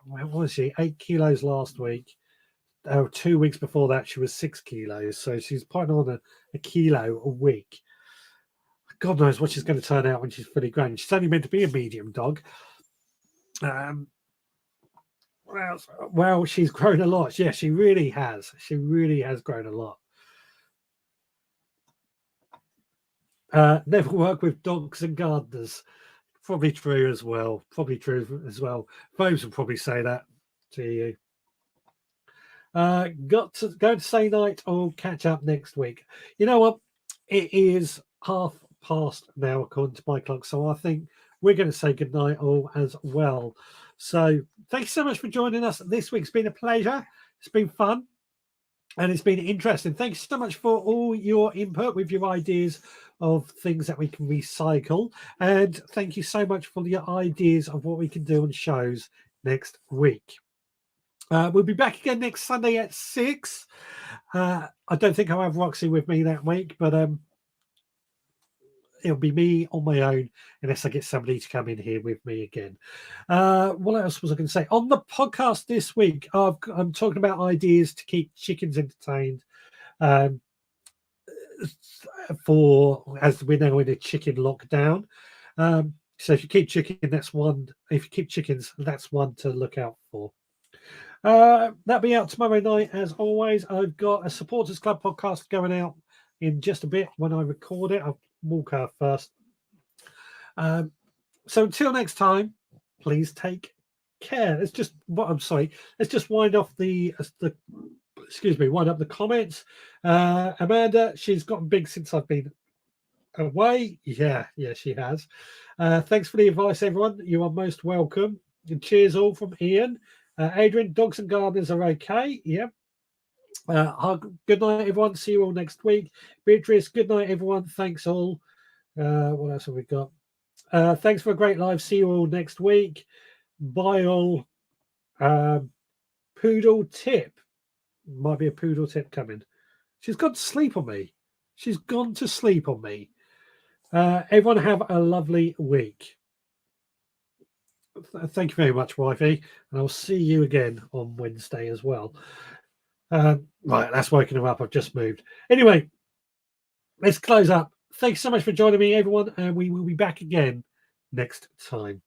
Speaker 1: where was she? 8 kilos last week. 2 weeks before that, she was 6 kilos. So she's putting on a kilo a week. God knows what she's going to turn out when she's fully grown. She's only meant to be a medium dog. Well, she's grown a lot. Yeah, she really has. She really has grown a lot. Never work with dogs and gardeners. Probably true as well. Folks will probably say that to you. Got to go to say night or catch up next week. You know what? It is past now, according to my clock. So I think we're going to say goodnight all as well. So thanks so much for joining us this week. It's been a pleasure. It's been fun. And it's been interesting. Thanks so much for all your input with your ideas of things that we can recycle. And thank you so much for your ideas of what we can do on shows next week. We'll be back again next Sunday at 6. I don't think I'll have Roxy with me that week, but it'll be me on my own unless I get somebody to come in here with me again. What else was I going to say? On the podcast this week, I'm talking about ideas to keep chickens entertained for as we're now in a chicken lockdown. So if you keep chicken, that's one. If you keep chickens, that's one to look out for. That'll be out tomorrow night as always. I've got a Supporters Club podcast going out in just a bit when I record it. I'll walk her first. So until next time, please take care. Let's just wind up the comments. Amanda, she's gotten big since I've been away. Yeah, she has. Thanks for the advice, everyone. You are most welcome. And cheers all from Ian. Adrian, dogs and gardeners are okay. Yeah. Good night, everyone. See you all next week. Beatrice, good night, everyone. Thanks all. What else have we got? Thanks for a great live. See you all next week. Bye all. Poodle tip. Might be a poodle tip coming. She's gone to sleep on me. Everyone have a lovely week. Thank you very much, wifey. And I'll see you again on Wednesday as well. Right, that's woken her up. I've just moved. Anyway, let's close up. Thanks so much for joining me, everyone. And we will be back again next time.